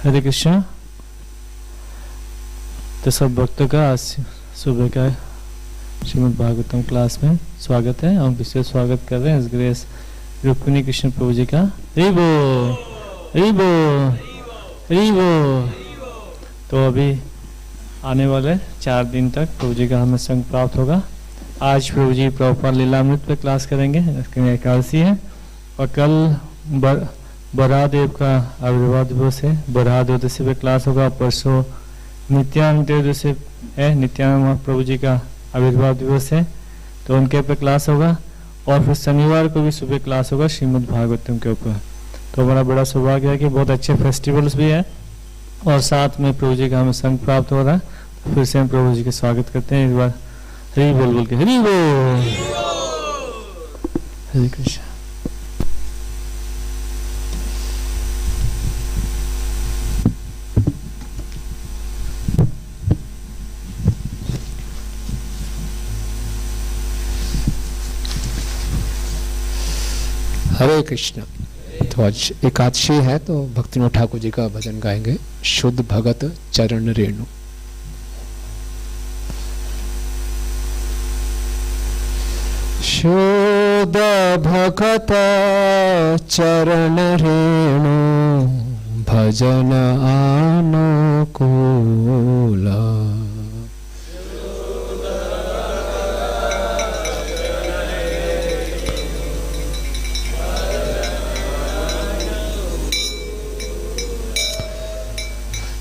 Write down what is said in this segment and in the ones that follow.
हरे कृष्ण। तो सब भक्तों का आज सुबह का श्रीमद् भागवतम क्लास में स्वागत है और विशेष स्वागत कर रहे हैं इस ग्रेस रुक्मिणी कृष्ण प्रभु जी का। हरिबो हरिबो हरिबो। तो अभी आने वाले 4 दिन तक प्रभु जी का हमें संग प्राप्त होगा। आज प्रभु जी प्रभुपाद लीलामृत पे क्लास करेंगे, एकादशी है। और कल बरादेव का आविर्भाव दिवस है, बरादेव दिवस पे क्लास होगा। परसों नित्यानंद दिवस है, नित्यानंद महाप्रभु जी का आविर्भाव दिवस है, तो उनके पे क्लास होगा। और फिर शनिवार को भी सुबह क्लास होगा श्रीमद् भागवतम के ऊपर। तो हमारा बड़ा सौभाग्य है कि बहुत अच्छे फेस्टिवल्स भी है और साथ में प्रभु जी का हमें संग प्राप्त हो रहा है। तो फिर से हम प्रभु जी का स्वागत करते हैं। इस बार हरि बोल बोल के हरि बोल। हरे कृष्ण। हरे कृष्ण। तो आज एकादशी है तो भक्तिनाथ ठाकुर जी का भजन गाएंगे, शुद्ध भगत चरण रेणु। शुद्ध भगत चरण रेणु भजन अनुकूला।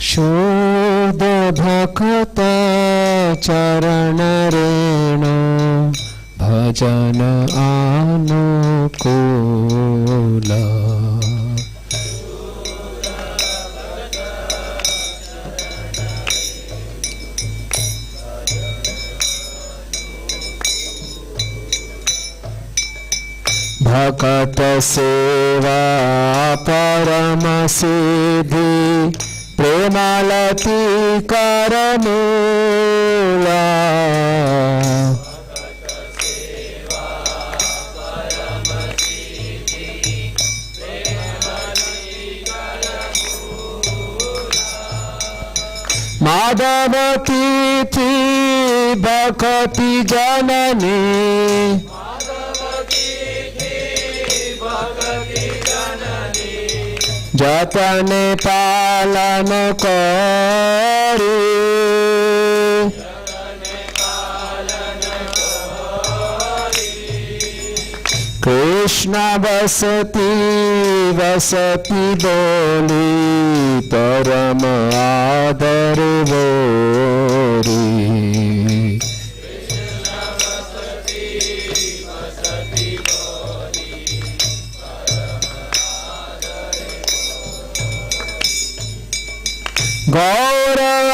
शुद्ध भक्त चरण रेणु भजन अनुकूला। भक्त सेवा परम सिद्धि प्रेमालती करमूला। माधव तिथि भक्ति जननी जतन पालन करी। कृष्ण बसती बसती बोली परम आदर बोरी।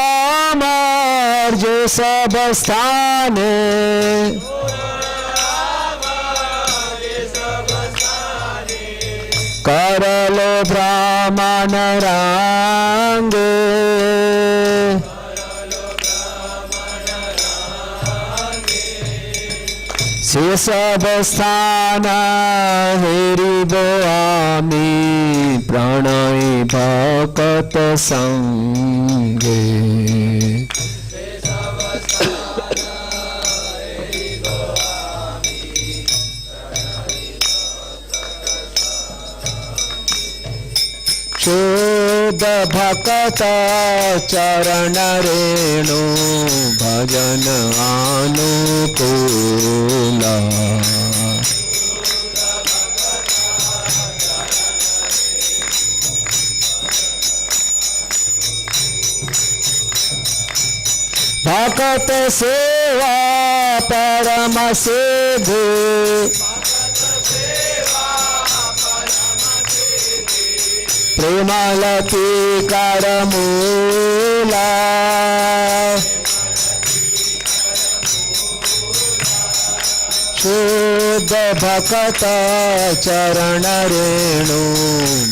गौरवामर जो सब स्थाने करलो ब्राह्मण रांगे। से सब स्थान हेरिबो आमी प्रणय भक्त संगे। शुद्ध भक्त चरण रेणु भजन अनुकूला। भक्त सेवा परम सिद्धि प्रेमालती करमूला। शुद्ध भक्त चरण रेणु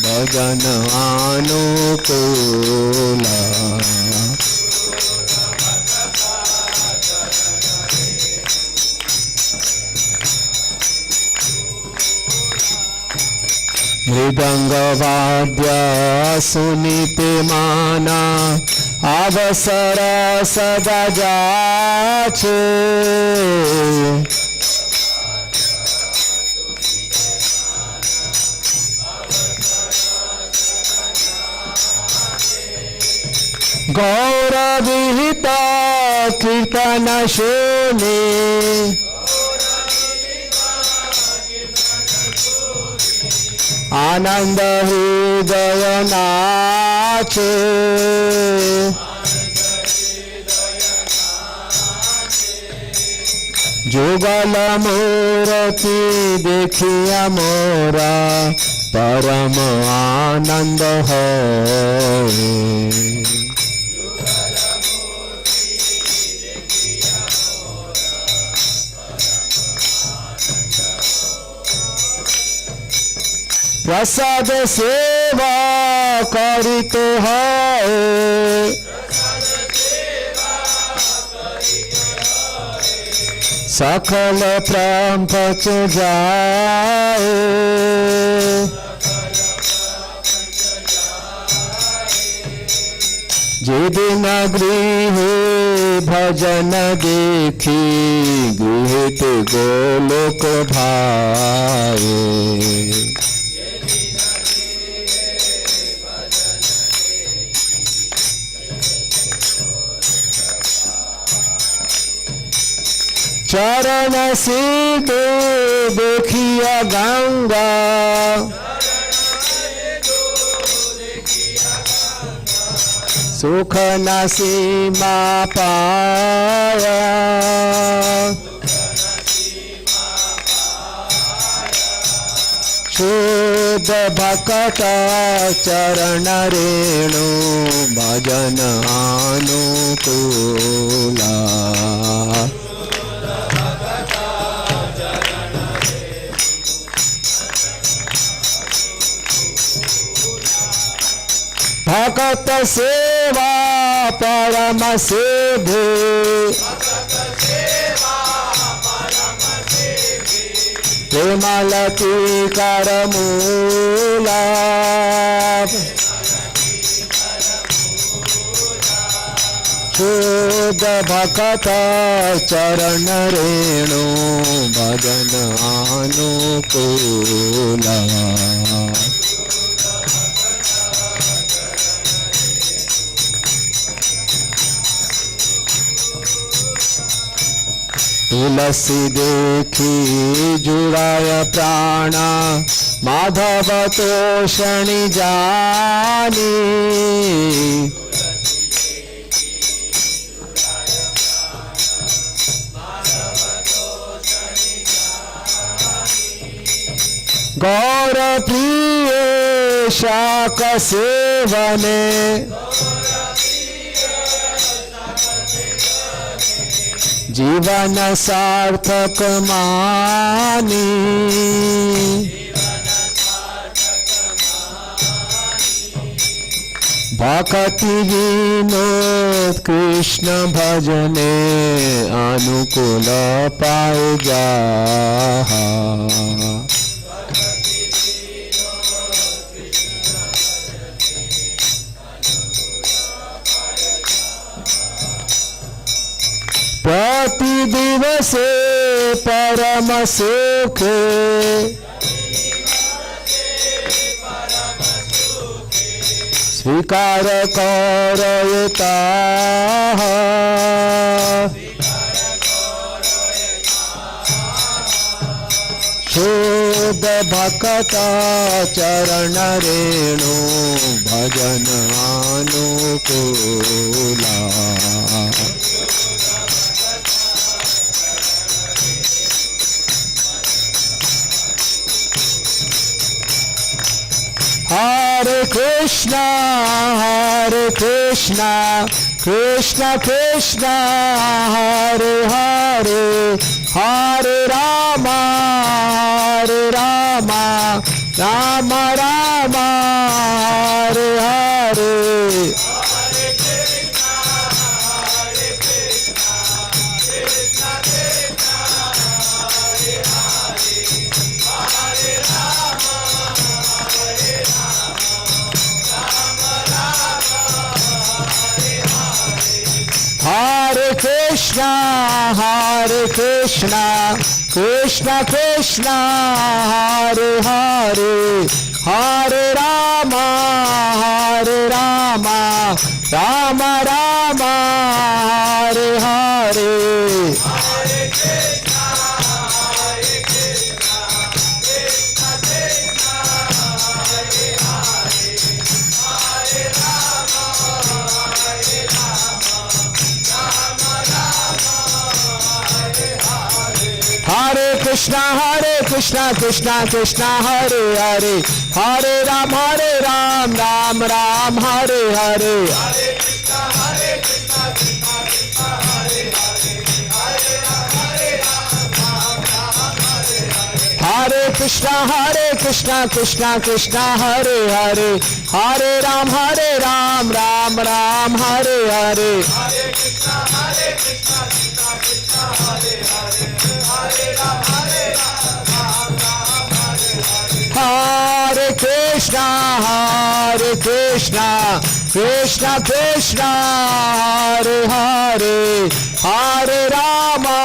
भजन अनुकूला। मृदंग वाद्य सुनीते माना अवसर सदा जाचे गौरविहित कीर्तन शोने आनंद हृदय नाचे जुगल मूर्ति देखिया मोरा परम आनंद होए प्रसाद सेवा करिते है सकल प्राण पच जाए जिदिन गृह भजन देखी गृहित गोलोक भाए चरण सीधे देखिया गंगा सुख न सीमा पाया शुद्ध भक्त चरण रेणु भजन अनुकूला भक्त सेवा परम सिद्धि प्रेमलती कर मूला शुद्ध भक्त चरण रेणु भजन अनुकूला तुलसी देखी जुड़ाय प्राणा माधव तोषणी जानी गौर प्रिय शाक सेवने जीवन सार्थक मानी भक्ति विनोद कृष्ण भजने अनुकूल पाए जा प्रति दिवसे परम सुख स्वीकार करता शुद्ध भक्त चरण रेणु भजन अनुकूला Hare Krishna, Krishna Krishna, Hare Hare, Hare Rama, Rama Rama, Hare Hare. Krishna, Hare Krishna, Krishna Krishna, Hare Hare, Hare Rama, Rama Rama, Hare Hare. Hare Krishna, Krishna Krishna, Hare Hare, Hare Ram, Ram Ram, Hare Hare. Hare Krishna, Krishna Krishna, Hare Hare, Hare Ram, Ram Ram, Hare Hare. Hare Krishna, Krishna Krishna, Hare Hare, Hare Rama,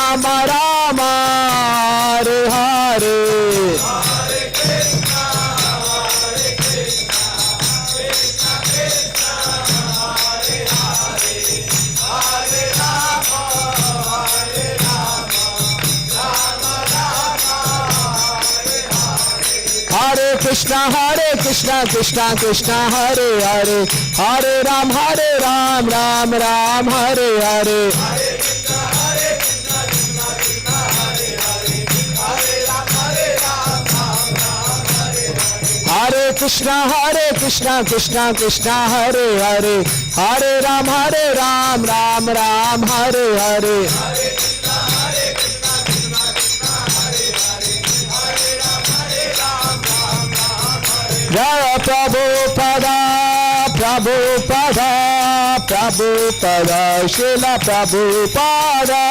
Rama Rama, Hare Hare. Hare Krishna, Krishna, Hare Hare, Hare Ram, Ram Ram, Hare Hare. Hare Krishna, Krishna, Hare Hare, Hare Ram, Ram Hare Hare. Jaya Prabhupada, Srila Prabhupada.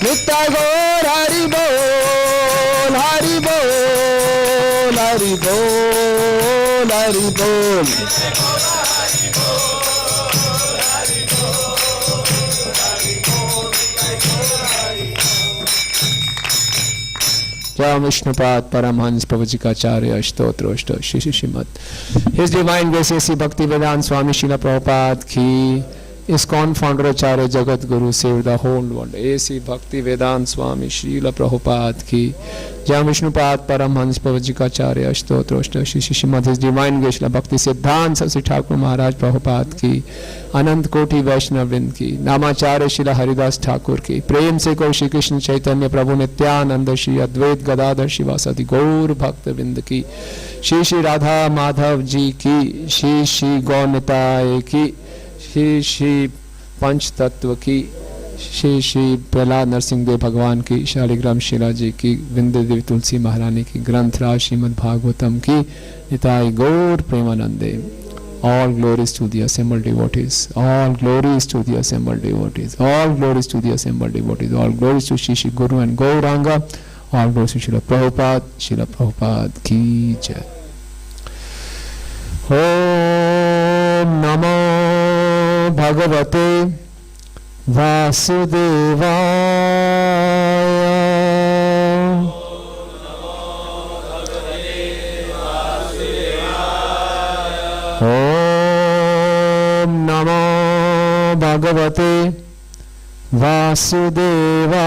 Nitya Gaur Hari Bol, Hari Bol, Hari Bol, Hari Bol. Jai Vishnupad Paramhans Pravajikacharya Ashtotroshto Shishi Shrimad. His Divine Grace A.C. Bhaktivedanta Swami Srila Prabhupada ki, ISKCON founder Acharya Jagat Guru saved the whole world. A.C. Bhaktivedanta Swami Srila Prabhupada ki. Jai Vishnupad Paramhans Pravajikacharya Ashtotroshto Shishi Shrimad. His Divine Grace Srila Bhakti Siddhanta Saraswati Thakur Maharaj Prabhupada ki, अनंत कोटि वैष्णव वृंद की, नामाचार्य श्री हरिदास ठाकुर की, प्रेम से को श्री कृष्ण चैतन्य प्रभु नित्यानंद श्री अद्वैत गदाधर शिवासादि गौर भक्त वृंद की, श्री श्री राधा माधव जी की, श्री श्री गौनिताय की, श्री श्री पंच तत्व की, श्री श्री प्रहलाद नरसिंह देव भगवान की, शालिग्राम शिला जी की, विंध्य देवी तुलसी महारानी की, ग्रंथराज श्रीमद् भागवतम की, निताय गौर प्रेमानंदे. All glories to the assembled devotees. All glories to the assembled devotees. All glories to the assembled devotees. All glories to Shri Shri Guru and Gauranga. All glories to Srila Prabhupada. Srila Prabhupada ki jai. Om Namo Bhagavate Vasudevaya. Om Namo Bhagavate Vasudevaya.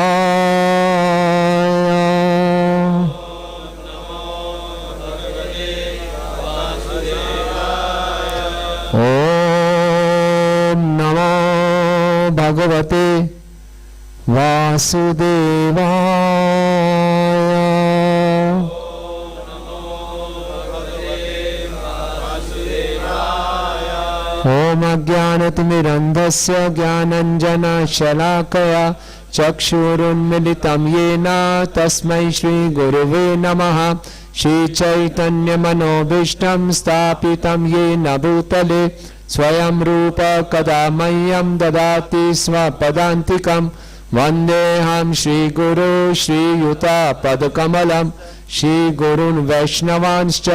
Om Namo Bhagavate Vasudevaya. Om Ajnanatimirandhasya Jnananjana Shalakaya Chakshurunmilitam Yena Tasmai Shri Guruve Namaha. Shri Chaitanya Manobhishtam Stapitam Yena Bhutale Swayam Rupa Kadamayam Dadati Swapadantikam. Vandeham Shri Guru Shri Yuta Padakamalam Shri गुरुन् वैष्णवांश्च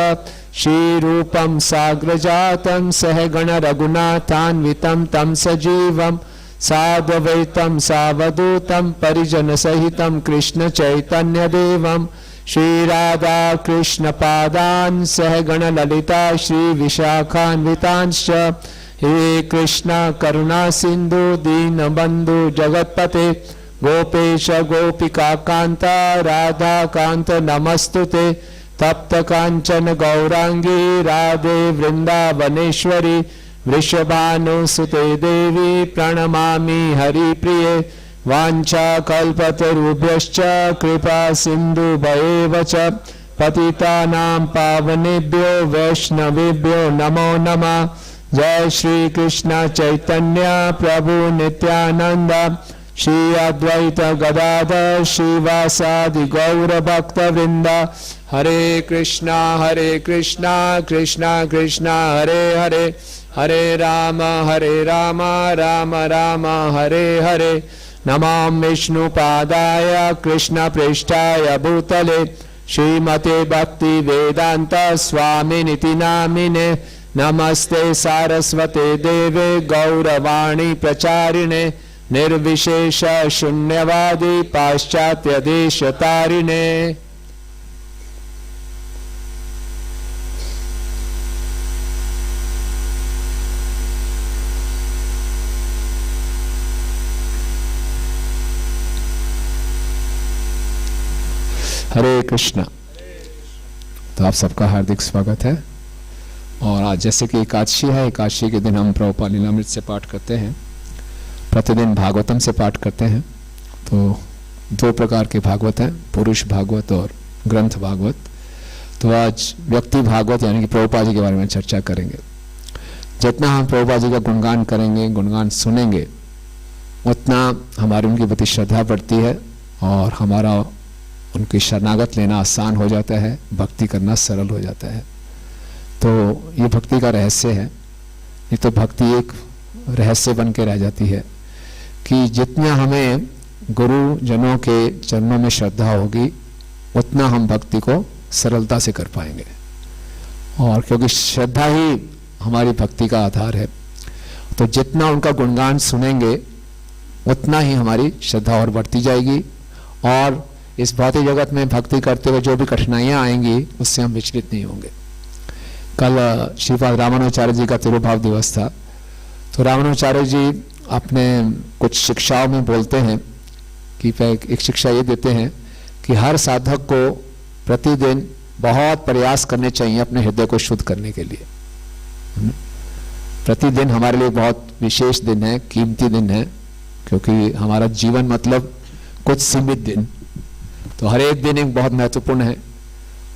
Shri रूपं साग्रजातं सहगण रघुनाथान्वितं तं सजीवं साद्वैतं सावधूतं परिजन सहितं कृष्ण चैतन्य देवं श्री राधा कृष्ण पादान् सहगण ललिता श्री विशाखान्वितांश्च हे कृष्ण करुणा सिंधु दीनबंधु जगत्पते गोपेश गोपिका कांता राधा कांत नमस्तुते तप्त कांचन गौरांगी राधे वृंदावनेश्वरी वृषभानुसुते देवी प्रणमामि हरिप्रिये वाञ्छा कल्पतरुभ्यश्च कृपा सिन्धुभ्येव च पतितानां पावनेभ्यो वैष्णवेभ्यो नमो नमः। जय श्री कृष्ण चैतन्य प्रभु नित्यानंद श्री अद्वैत गदाधर श्रीवासादि गौर भक्त वृंद हरे कृष्णा कृष्णा कृष्णा हरे हरे हरे राम राम राम हरे हरे नमः विष्णुपादाय कृष्ण पृष्ठाय भूतले श्रीमते भक्ति वेदांत स्वामिनिति नामिने नमस्ते सारस्वते देवे गौरवाणी प्रचारिणे निर्विशेष शून्यवादी पाश्चात्य देश तारिणे। हरे कृष्णा। तो आप सबका हार्दिक स्वागत है। और आज जैसे कि एकादशी है, एकादशी के दिन हम प्रभुपाद लीलामृत से पाठ करते हैं, प्रतिदिन भागवतम से पाठ करते हैं। तो दो प्रकार के भागवत हैं, पुरुष भागवत और ग्रंथ भागवत। तो आज व्यक्ति भागवत यानी कि प्रभुपाद जी के बारे में चर्चा करेंगे। जितना हम प्रभुपाद जी का गुणगान करेंगे, गुणगान सुनेंगे, उतना हमारी उनकी प्रति श्रद्धा बढ़ती है और हमारा उनकी शरणागत लेना आसान हो जाता है, भक्ति करना सरल हो जाता है। तो ये भक्ति का रहस्य है। नहीं तो भक्ति एक रहस्य बन के रह जाती है कि जितना हमें गुरु जनों के चरणों में श्रद्धा होगी, उतना हम भक्ति को सरलता से कर पाएंगे। और क्योंकि श्रद्धा ही हमारी भक्ति का आधार है, तो जितना उनका गुणगान सुनेंगे, उतना ही हमारी श्रद्धा और बढ़ती जाएगी। और इस भौतिक जगत में भक्ति करते हुए जो भी कठिनाइयाँ आएंगी, उससे हम विचलित नहीं होंगे। कल श्रीपाद रामानुजाचार्य जी का तिरुभाव दिवस था। तो रामानुजाचार्य जी अपने कुछ शिक्षाओं में बोलते हैं कि एक शिक्षा ये देते हैं कि हर साधक को प्रतिदिन बहुत प्रयास करने चाहिए अपने हृदय को शुद्ध करने के लिए। प्रतिदिन हमारे लिए बहुत विशेष दिन है, कीमती दिन है, क्योंकि हमारा जीवन मतलब कुछ सीमित दिन। तो हर एक दिन एक बहुत महत्वपूर्ण है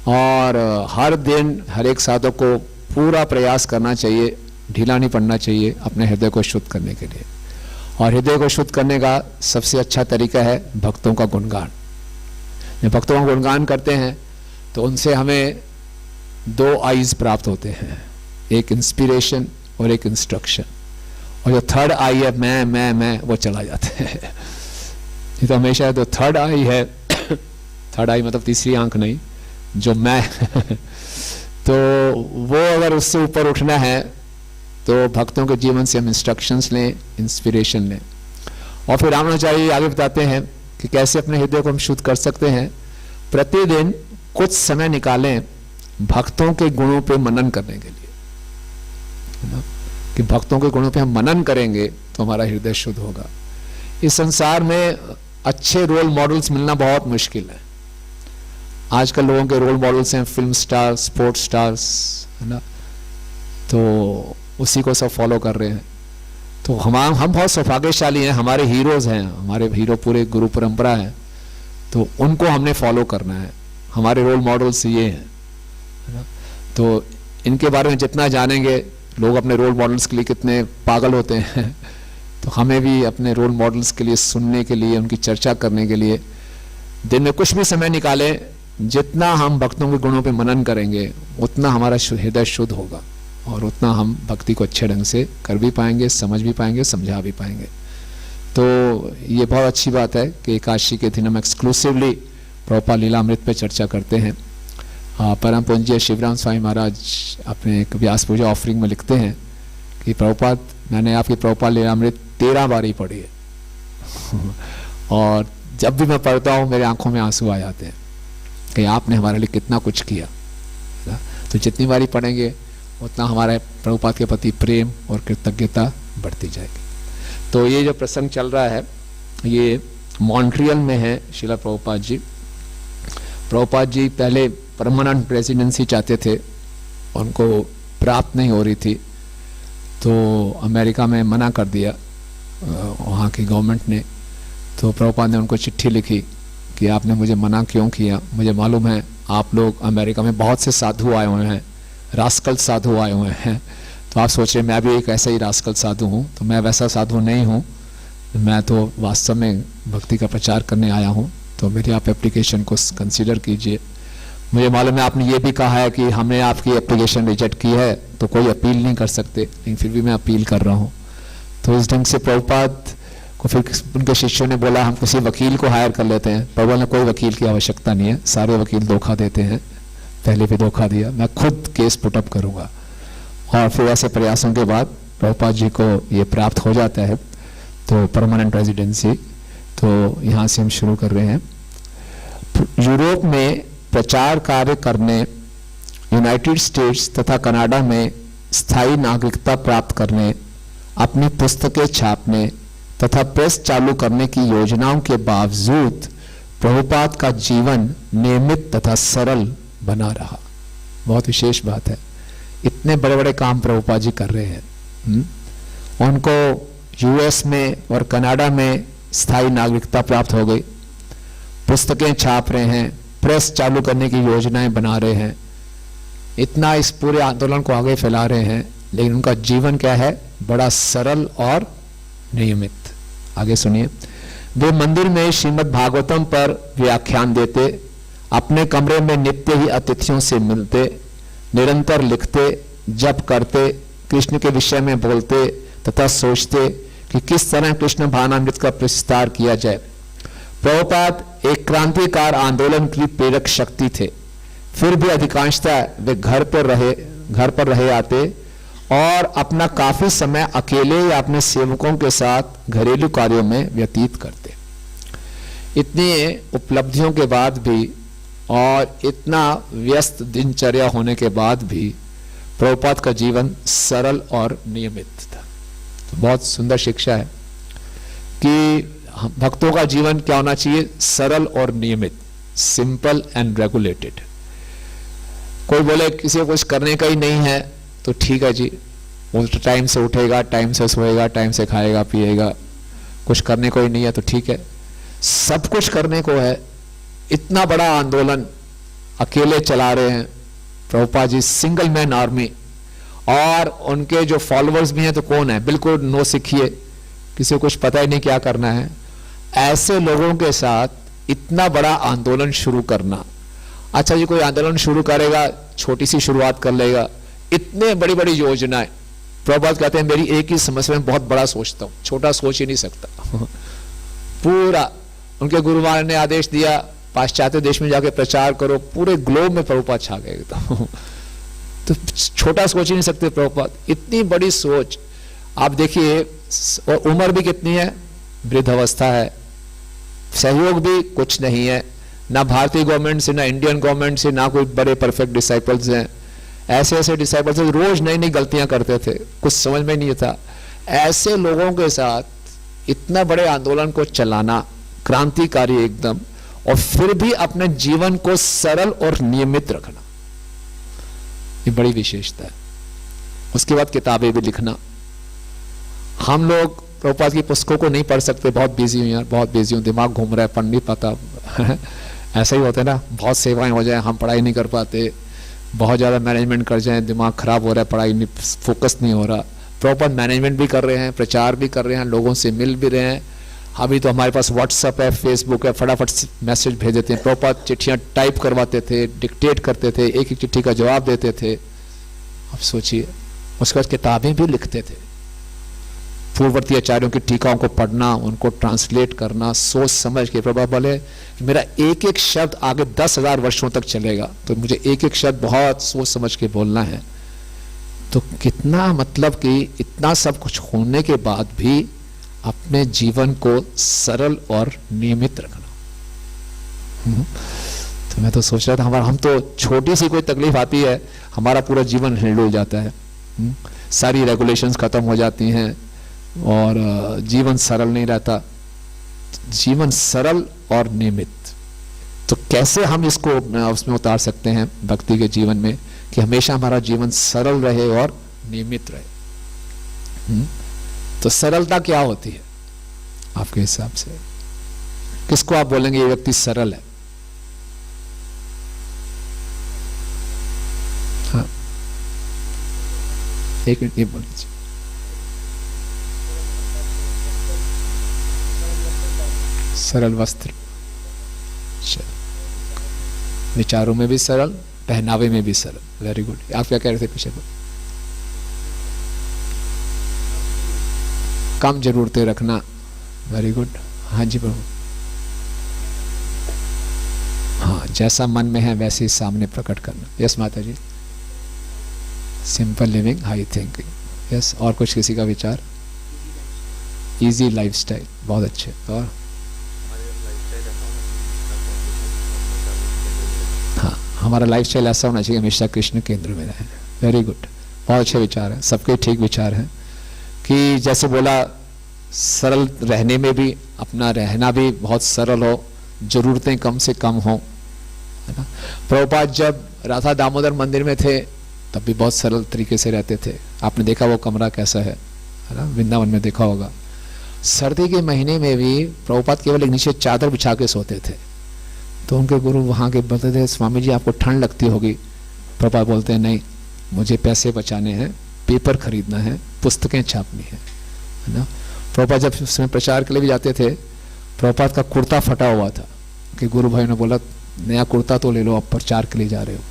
और हर दिन हर एक साधक को पूरा प्रयास करना चाहिए, ढीला नहीं पड़ना चाहिए अपने हृदय को शुद्ध करने के लिए। और हृदय को शुद्ध करने का सबसे अच्छा तरीका है भक्तों का गुणगान। जब भक्तों का गुणगान करते हैं तो उनसे हमें दो आईज प्राप्त होते हैं, एक इंस्पिरेशन और एक इंस्ट्रक्शन। और जो थर्ड आई है मैं वो चला जाता है। ये तो हमेशा जो थर्ड आई है, थर्ड आई मतलब तीसरी आंख नहीं, जो मैं तो वो अगर उससे ऊपर उठना है तो भक्तों के जीवन से हम इंस्ट्रक्शंस लें, इंस्पिरेशन लें। और फिर रामानुजाचार्य आगे बताते हैं कि कैसे अपने हृदय को हम शुद्ध कर सकते हैं। प्रतिदिन कुछ समय निकालें भक्तों के गुणों पे मनन करने के लिए, कि भक्तों के गुणों पे हम मनन करेंगे तो हमारा हृदय शुद्ध होगा। इस संसार में अच्छे रोल मॉडल्स मिलना बहुत मुश्किल है। आजकल लोगों के रोल मॉडल्स हैं फिल्म स्टार, स्पोर्ट्स स्टार्स, है ना, तो उसी को सब फॉलो कर रहे हैं। तो हम बहुत सौभाग्यशाली हैं, हमारे हीरोज हैं, हमारे हीरो पूरे गुरु परंपरा है, तो उनको हमने फॉलो करना है। हमारे रोल मॉडल्स ये हैं, है ना। तो इनके बारे में जितना जानेंगे, लोग अपने रोल मॉडल्स के लिए कितने पागल होते हैं, तो हमें भी अपने रोल मॉडल्स के लिए सुनने के लिए, उनकी चर्चा करने के लिए दिन में कुछ भी समय निकालें। जितना हम भक्तों के गुणों पे मनन करेंगे, उतना हमारा हृदय शुद्ध होगा और उतना हम भक्ति को अच्छे ढंग से कर भी पाएंगे, समझ भी पाएंगे, समझा भी पाएंगे। तो ये बहुत अच्छी बात है कि एकादशी के दिन हम एक्सक्लूसिवली प्रभुपाद लीलामृत पे चर्चा करते हैं। परम पूज्य शिवराम स्वामी महाराज अपने एक व्यास पूजा ऑफरिंग में लिखते हैं कि प्रभुपाद, मैंने आपकी प्रभुपाद लीलामृत 13 बार ही पढ़ी है और जब भी मैं पढ़ता हूँ मेरे आंखों में आंसू आ जाते हैं कि आपने हमारे लिए कितना कुछ किया। तो जितनी बारी पढ़ेंगे उतना हमारे प्रभुपाद के प्रति प्रेम और कृतज्ञता बढ़ती जाएगी। तो ये जो प्रसंग चल रहा है ये मॉन्ट्रियल में है। श्रीला प्रभुपाद जी पहले परमानेंट रेजिडेंसी चाहते थे, उनको प्राप्त नहीं हो रही थी, तो अमेरिका में मना कर दिया वहाँ की गवर्नमेंट ने। तो प्रभुपाद ने उनको चिट्ठी लिखी कि आपने मुझे मना क्यों किया, मुझे मालूम है आप लोग अमेरिका में बहुत से साधु आए हुए हैं, रास्कल साधु आए हुए हैं, तो आप सोच रहे मैं भी एक ऐसा ही रास्कल साधु हूँ। तो मैं वैसा साधु नहीं हूँ, मैं तो वास्तव में भक्ति का प्रचार करने आया हूँ, तो मेरी आप एप्लीकेशन को कंसीडर कीजिए। मुझे मालूम है आपने ये भी कहा है कि हमने आपकी एप्लीकेशन रिजेक्ट की है तो कोई अपील नहीं कर सकते, लेकिन फिर भी मैं अपील कर रहा हूँ। तो इस ढंग से प्रभुपाद को फिर उनके शिष्यों ने बोला हम किसी वकील को हायर कर लेते हैं। प्रभुपाद ने कोई वकील की आवश्यकता नहीं है, सारे वकील धोखा देते हैं, पहले भी धोखा दिया, मैं खुद केस पुटअप करूँगा। और फिर ऐसे प्रयासों के बाद प्रभुपाद जी को ये प्राप्त हो जाता है तो परमानेंट रेजिडेंसी। तो यहाँ से हम शुरू कर रहे हैं। यूरोप में प्रचार कार्य करने, यूनाइटेड स्टेट्स तथा कनाडा में स्थायी नागरिकता प्राप्त करने, अपनी पुस्तकें छापने तथा प्रेस चालू करने की योजनाओं के बावजूद प्रभुपाद का जीवन नियमित तथा सरल बना रहा। बहुत विशेष बात है, इतने बड़े बड़े काम प्रभुपाद जी कर रहे हैं। उनको यूएस में और कनाडा में स्थायी नागरिकता प्राप्त हो गई, पुस्तकें छाप रहे हैं, प्रेस चालू करने की योजनाएं बना रहे हैं, इतना इस पूरे आंदोलन को आगे फैला रहे हैं, लेकिन उनका जीवन क्या है, बड़ा सरल और नियमित। आगे सुनिए। वे मंदिर में श्रीमद् भागवतम पर व्याख्यान देते, अपने कमरे में नित्य ही अतिथियों से मिलते, निरंतर लिखते, जप करते, कृष्ण के विषय में बोलते तथा सोचते कि किस तरह कृष्ण भावनामृत का विस्तार किया जाए। प्रभुपाद एक क्रांतिकार आंदोलन की प्रेरक शक्ति थे, फिर भी अधिकांशतः वे घर पर रहे आते और अपना काफी समय अकेले या अपने सेवकों के साथ घरेलू कार्यों में व्यतीत करते। इतनी उपलब्धियों के बाद भी और इतना व्यस्त दिनचर्या होने के बाद भी प्रभुपाद का जीवन सरल और नियमित था। तो बहुत सुंदर शिक्षा है कि भक्तों का जीवन क्या होना चाहिए, सरल और नियमित, सिंपल एंड रेगुलेटेड। कोई बोले किसी को कुछ करने का ही नहीं है तो ठीक है जी, वो टाइम से उठेगा, टाइम से सोएगा, टाइम से खाएगा पिएगा, कुछ करने को ही नहीं है तो ठीक है। सब कुछ करने को है, इतना बड़ा आंदोलन अकेले चला रहे हैं Prabhupada ji, single man army, और उनके जो फॉलोअर्स भी हैं तो कौन है, बिल्कुल नो सिखिए, किसी को कुछ पता ही नहीं क्या करना है। ऐसे लोगों के साथ इतना बड़ा आंदोलन शुरू करना, अच्छा जी कोई आंदोलन शुरू करेगा, छोटी सी शुरुआत कर लेगा, इतने बड़ी बड़ी योजनाएं। प्रभुपाद कहते हैं मेरी एक ही समस्या में बहुत बड़ा सोचता हूं, छोटा सोच ही नहीं सकता। पूरा उनके गुरु महाराज ने आदेश दिया पाश्चात्य देश में जाके प्रचार करो, पूरे ग्लोब में प्रभुपाद छा गए एकदम। तो छोटा सोच ही नहीं सकते प्रभुपाद, इतनी बड़ी सोच। आप देखिए, और उम्र भी कितनी है, वृद्ध अवस्था है, सहयोग भी कुछ नहीं है, ना भारतीय गवर्नमेंट से, ना इंडियन गवर्नमेंट से, ना कोई बड़े परफेक्ट डिसाइपल्स हैं। ऐसे ऐसे डिसाइपल्स रोज नई नई गलतियां करते थे, कुछ समझ में नहीं था। ऐसे लोगों के साथ इतना बड़े आंदोलन को चलाना, क्रांतिकारी एकदम, और फिर भी अपने जीवन को सरल और नियमित रखना, ये बड़ी विशेषता है। उसके बाद किताबें भी लिखना। हम लोग प्रभुपाद की पुस्तकों को नहीं पढ़ सकते, बहुत बिजी हूँ यार, बहुत बिजी हूँ, दिमाग घूम रहा है, पढ़ नहीं पाता। ऐसा ही होता है ना, बहुत सेवाएं हो जाए, हम पढ़ाई नहीं कर पाते, बहुत ज़्यादा मैनेजमेंट कर जाए, दिमाग खराब हो रहा है, पढ़ाई नहीं, फोकस नहीं हो रहा। प्रॉपर मैनेजमेंट भी कर रहे हैं, प्रचार भी कर रहे हैं, लोगों से मिल भी रहे हैं। अभी तो हमारे पास व्हाट्सअप है, फेसबुक है, फटाफट मैसेज भेज देते हैं। प्रॉपर चिट्ठियाँ टाइप करवाते थे, डिक्टेट करते थे, एक एक चिट्ठी का जवाब देते थे। अब सोचिए, उसके बाद किताबें भी लिखते थे। पूर्ववर्ती आचार्यों की टीकाओं को पढ़ना, उनको ट्रांसलेट करना, सोच समझ के। प्रभा बोले मेरा एक एक शब्द आगे 10,000 वर्षों तक चलेगा, तो मुझे एक एक शब्द बहुत सोच समझ के बोलना है। तो कितना मतलब कि इतना सब कुछ होने के बाद भी अपने जीवन को सरल और नियमित रखना। तो मैं तो सोच रहा था हम तो छोटी सी कोई तकलीफ आती है हमारा पूरा जीवन हिल जाता है। सारी रेगुलेशंस खत्म हो जाती हैं और जीवन सरल नहीं रहता। जीवन सरल और नियमित, तो कैसे हम इसको उसमें उतार सकते हैं भक्ति के जीवन में कि हमेशा हमारा जीवन सरल रहे और नियमित रहे। तो सरलता क्या होती है आपके हिसाब से? किसको आप बोलेंगे ये व्यक्ति सरल है? हाँ, एक मिनट ये बोल लीजिए। सरल वस्त्र, विचारों में भी सरल, पहनावे में भी सरल। Very good. आप क्या कह रहे थे पीछे? कम जरूरतें रखना। Very good. हाँ जी प्रभु। हाँ, जैसा मन में है वैसे ही सामने प्रकट करना। यस माता जी। Simple living, high thinking. Yes. और कुछ किसी का विचार? इजी लाइफस्टाइल, बहुत अच्छे। और हाँ, हमारा लाइफस्टाइल ऐसा होना चाहिए हमेशा कृष्ण केंद्र में रहे। Very good. बहुत अच्छे विचार हैं, सबके ठीक विचार हैं कि जैसे बोला सरल रहने में भी, अपना रहना भी बहुत सरल हो, जरूरतें कम से कम हो, है ना। प्रभुपाद जब राधा दामोदर मंदिर में थे तब भी बहुत सरल तरीके से रहते थे। आपने देखा वो कमरा कैसा है ना, वृंदावन में देखा होगा। सर्दी के महीने में भी प्रभुपाद केवल एक नीचे चादर बिछा के सोते थे। तो उनके गुरु वहाँ के बोलते थे स्वामी जी आपको ठंड लगती होगी। प्रभुपाद बोलते हैं नहीं, मुझे पैसे बचाने हैं, पेपर खरीदना है, पुस्तकें छापनी है ना। प्रभुपाद जब उसमें प्रचार के लिए भी जाते थे, प्रभुपाद का कुर्ता फटा हुआ था कि गुरु भाई ने बोला नया कुर्ता तो ले लो, आप प्रचार के लिए जा रहे हो।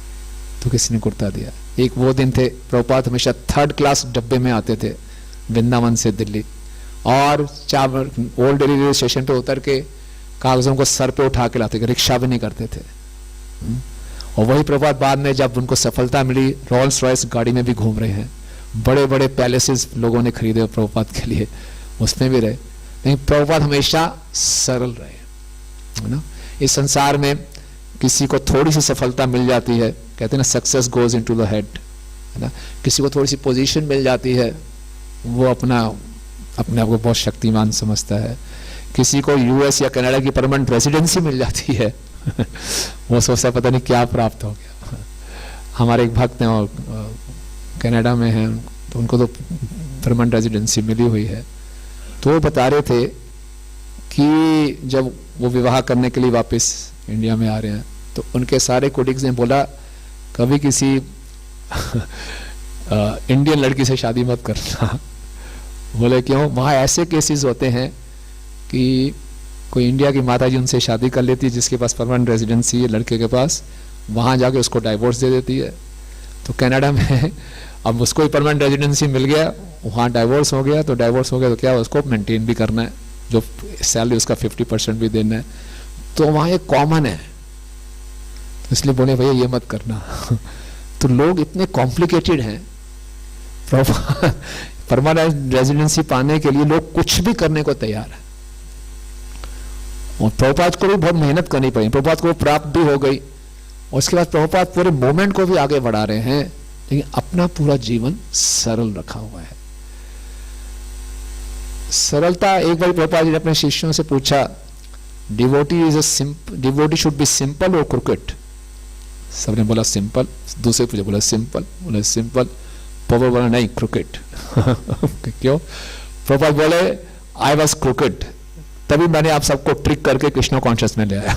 तो किसी ने कुर्ता दिया। एक वो दिन थे प्रभुपाद हमेशा 3rd क्लास डब्बे में आते थे वृंदावन से दिल्ली, और ओल्ड दिल्ली रेलवे स्टेशन पे उतर के कागजों को सर पे उठा के लाते थे, रिक्शा भी नहीं करते थे। और वही प्रभुपाद बाद में जब उनको सफलता मिली, रोल्स रॉयस गाड़ी में भी घूम रहे हैं, बड़े बड़े पैलेसेस लोगों ने खरीदे प्रभुपाद के लिए, उसमें भी रहे। लेकिन प्रभुपाद हमेशा सरल रहे, है ना। इस संसार में किसी को थोड़ी सी सफलता मिल जाती है, कहते हैं ना success goes into the head, है ना। किसी को थोड़ी सी पोजीशन मिल जाती है, वो अपने आप को बहुत शक्तिमान समझता है। किसी को यूएस या कनाडा की परमानेंट रेजिडेंसी मिल जाती है वो सोचता पता नहीं क्या प्राप्त हो गया। हमारे एक भक्त हैं और कनाडा में हैं, तो उनको तो परमानेंट रेजिडेंसी मिली हुई है। तो वो बता रहे थे कि जब वो विवाह करने के लिए वापस इंडिया में आ रहे हैं, तो उनके सारे कोलिग्स ने बोला कभी किसी इंडियन लड़की से शादी मत करना। बोले क्यों? वहाँ ऐसे केसेस होते हैं कि कोई इंडिया की माता जी उनसे शादी कर लेती है जिसके पास परमानेंट रेजिडेंसी है लड़के के पास, वहाँ जाके उसको डाइवोर्स दे देती है। तो कनाडा में अब उसको ही परमानेंट रेजिडेंसी मिल गया, वहाँ डाइवोर्स हो गया, तो डाइवोर्स हो गया तो क्या उसको मेंटेन भी करना है, जो सैलरी उसका 50% भी देना है। तो वहाँ ये कॉमन है, तो इसलिए बोले भैया ये मत करना। तो लोग इतने कॉम्प्लिकेटेड हैं, परमानेंट रेजिडेंसी पाने के लिए लोग कुछ भी करने को तैयार है। और प्रभुपाद को भी बहुत मेहनत करनी पड़ी, प्रभुपाद को प्राप्त भी हो गई, और उसके बाद प्रभुपाद पूरे मूवमेंट को भी आगे बढ़ा रहे हैं, लेकिन अपना पूरा जीवन सरल रखा हुआ है। सरलता, एक बार प्रभुपाद जी ने अपने शिष्यों से पूछा डिवोटी शुड बी सिंपल और क्रिकेट? सबने बोला सिंपल, दूसरे पूछे बोला सिंपल, बोले सिंपल। प्रभुपाद बोला नहीं क्रिकेट। क्यों? प्रभुपाद बोले आई वॉज क्रिकेट, तभी मैंने आप सबको ट्रिक करके कृष्ण कॉन्शियस में ले आया।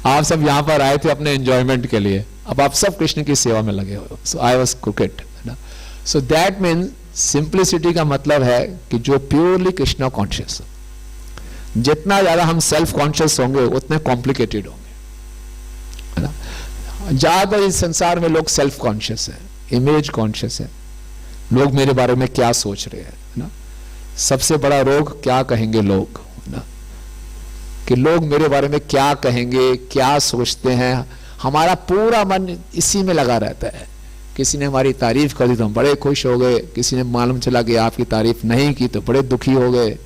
आप सब यहाँ पर आए थे अपने एंजॉयमेंट के लिए, अब आप सब कृष्ण की सेवा में लगे हो। सो आई वॉज क्रिकेट, है ना। सो दैट मीन सिंप्लिसिटी का मतलब है कि जो प्योरली कृष्ण कॉन्शियस, जितना ज्यादा हम सेल्फ कॉन्शियस होंगे उतने कॉम्प्लिकेटेड होंगे, है ना। ज्यादा इस संसार में लोग सेल्फ कॉन्शियस है, इमेज कॉन्शियस है, लोग मेरे बारे में क्या सोच रहे हैं, है ना। सबसे बड़ा रोग क्या कहेंगे लोग, है ना, कि लोग मेरे बारे में क्या कहेंगे, क्या सोचते हैं। हमारा पूरा मन इसी में लगा रहता है। किसी ने हमारी तारीफ कर दी तो हम बड़े खुश हो गए, किसी ने मालूम चला कि आपकी तारीफ नहीं की तो बड़े दुखी हो गए।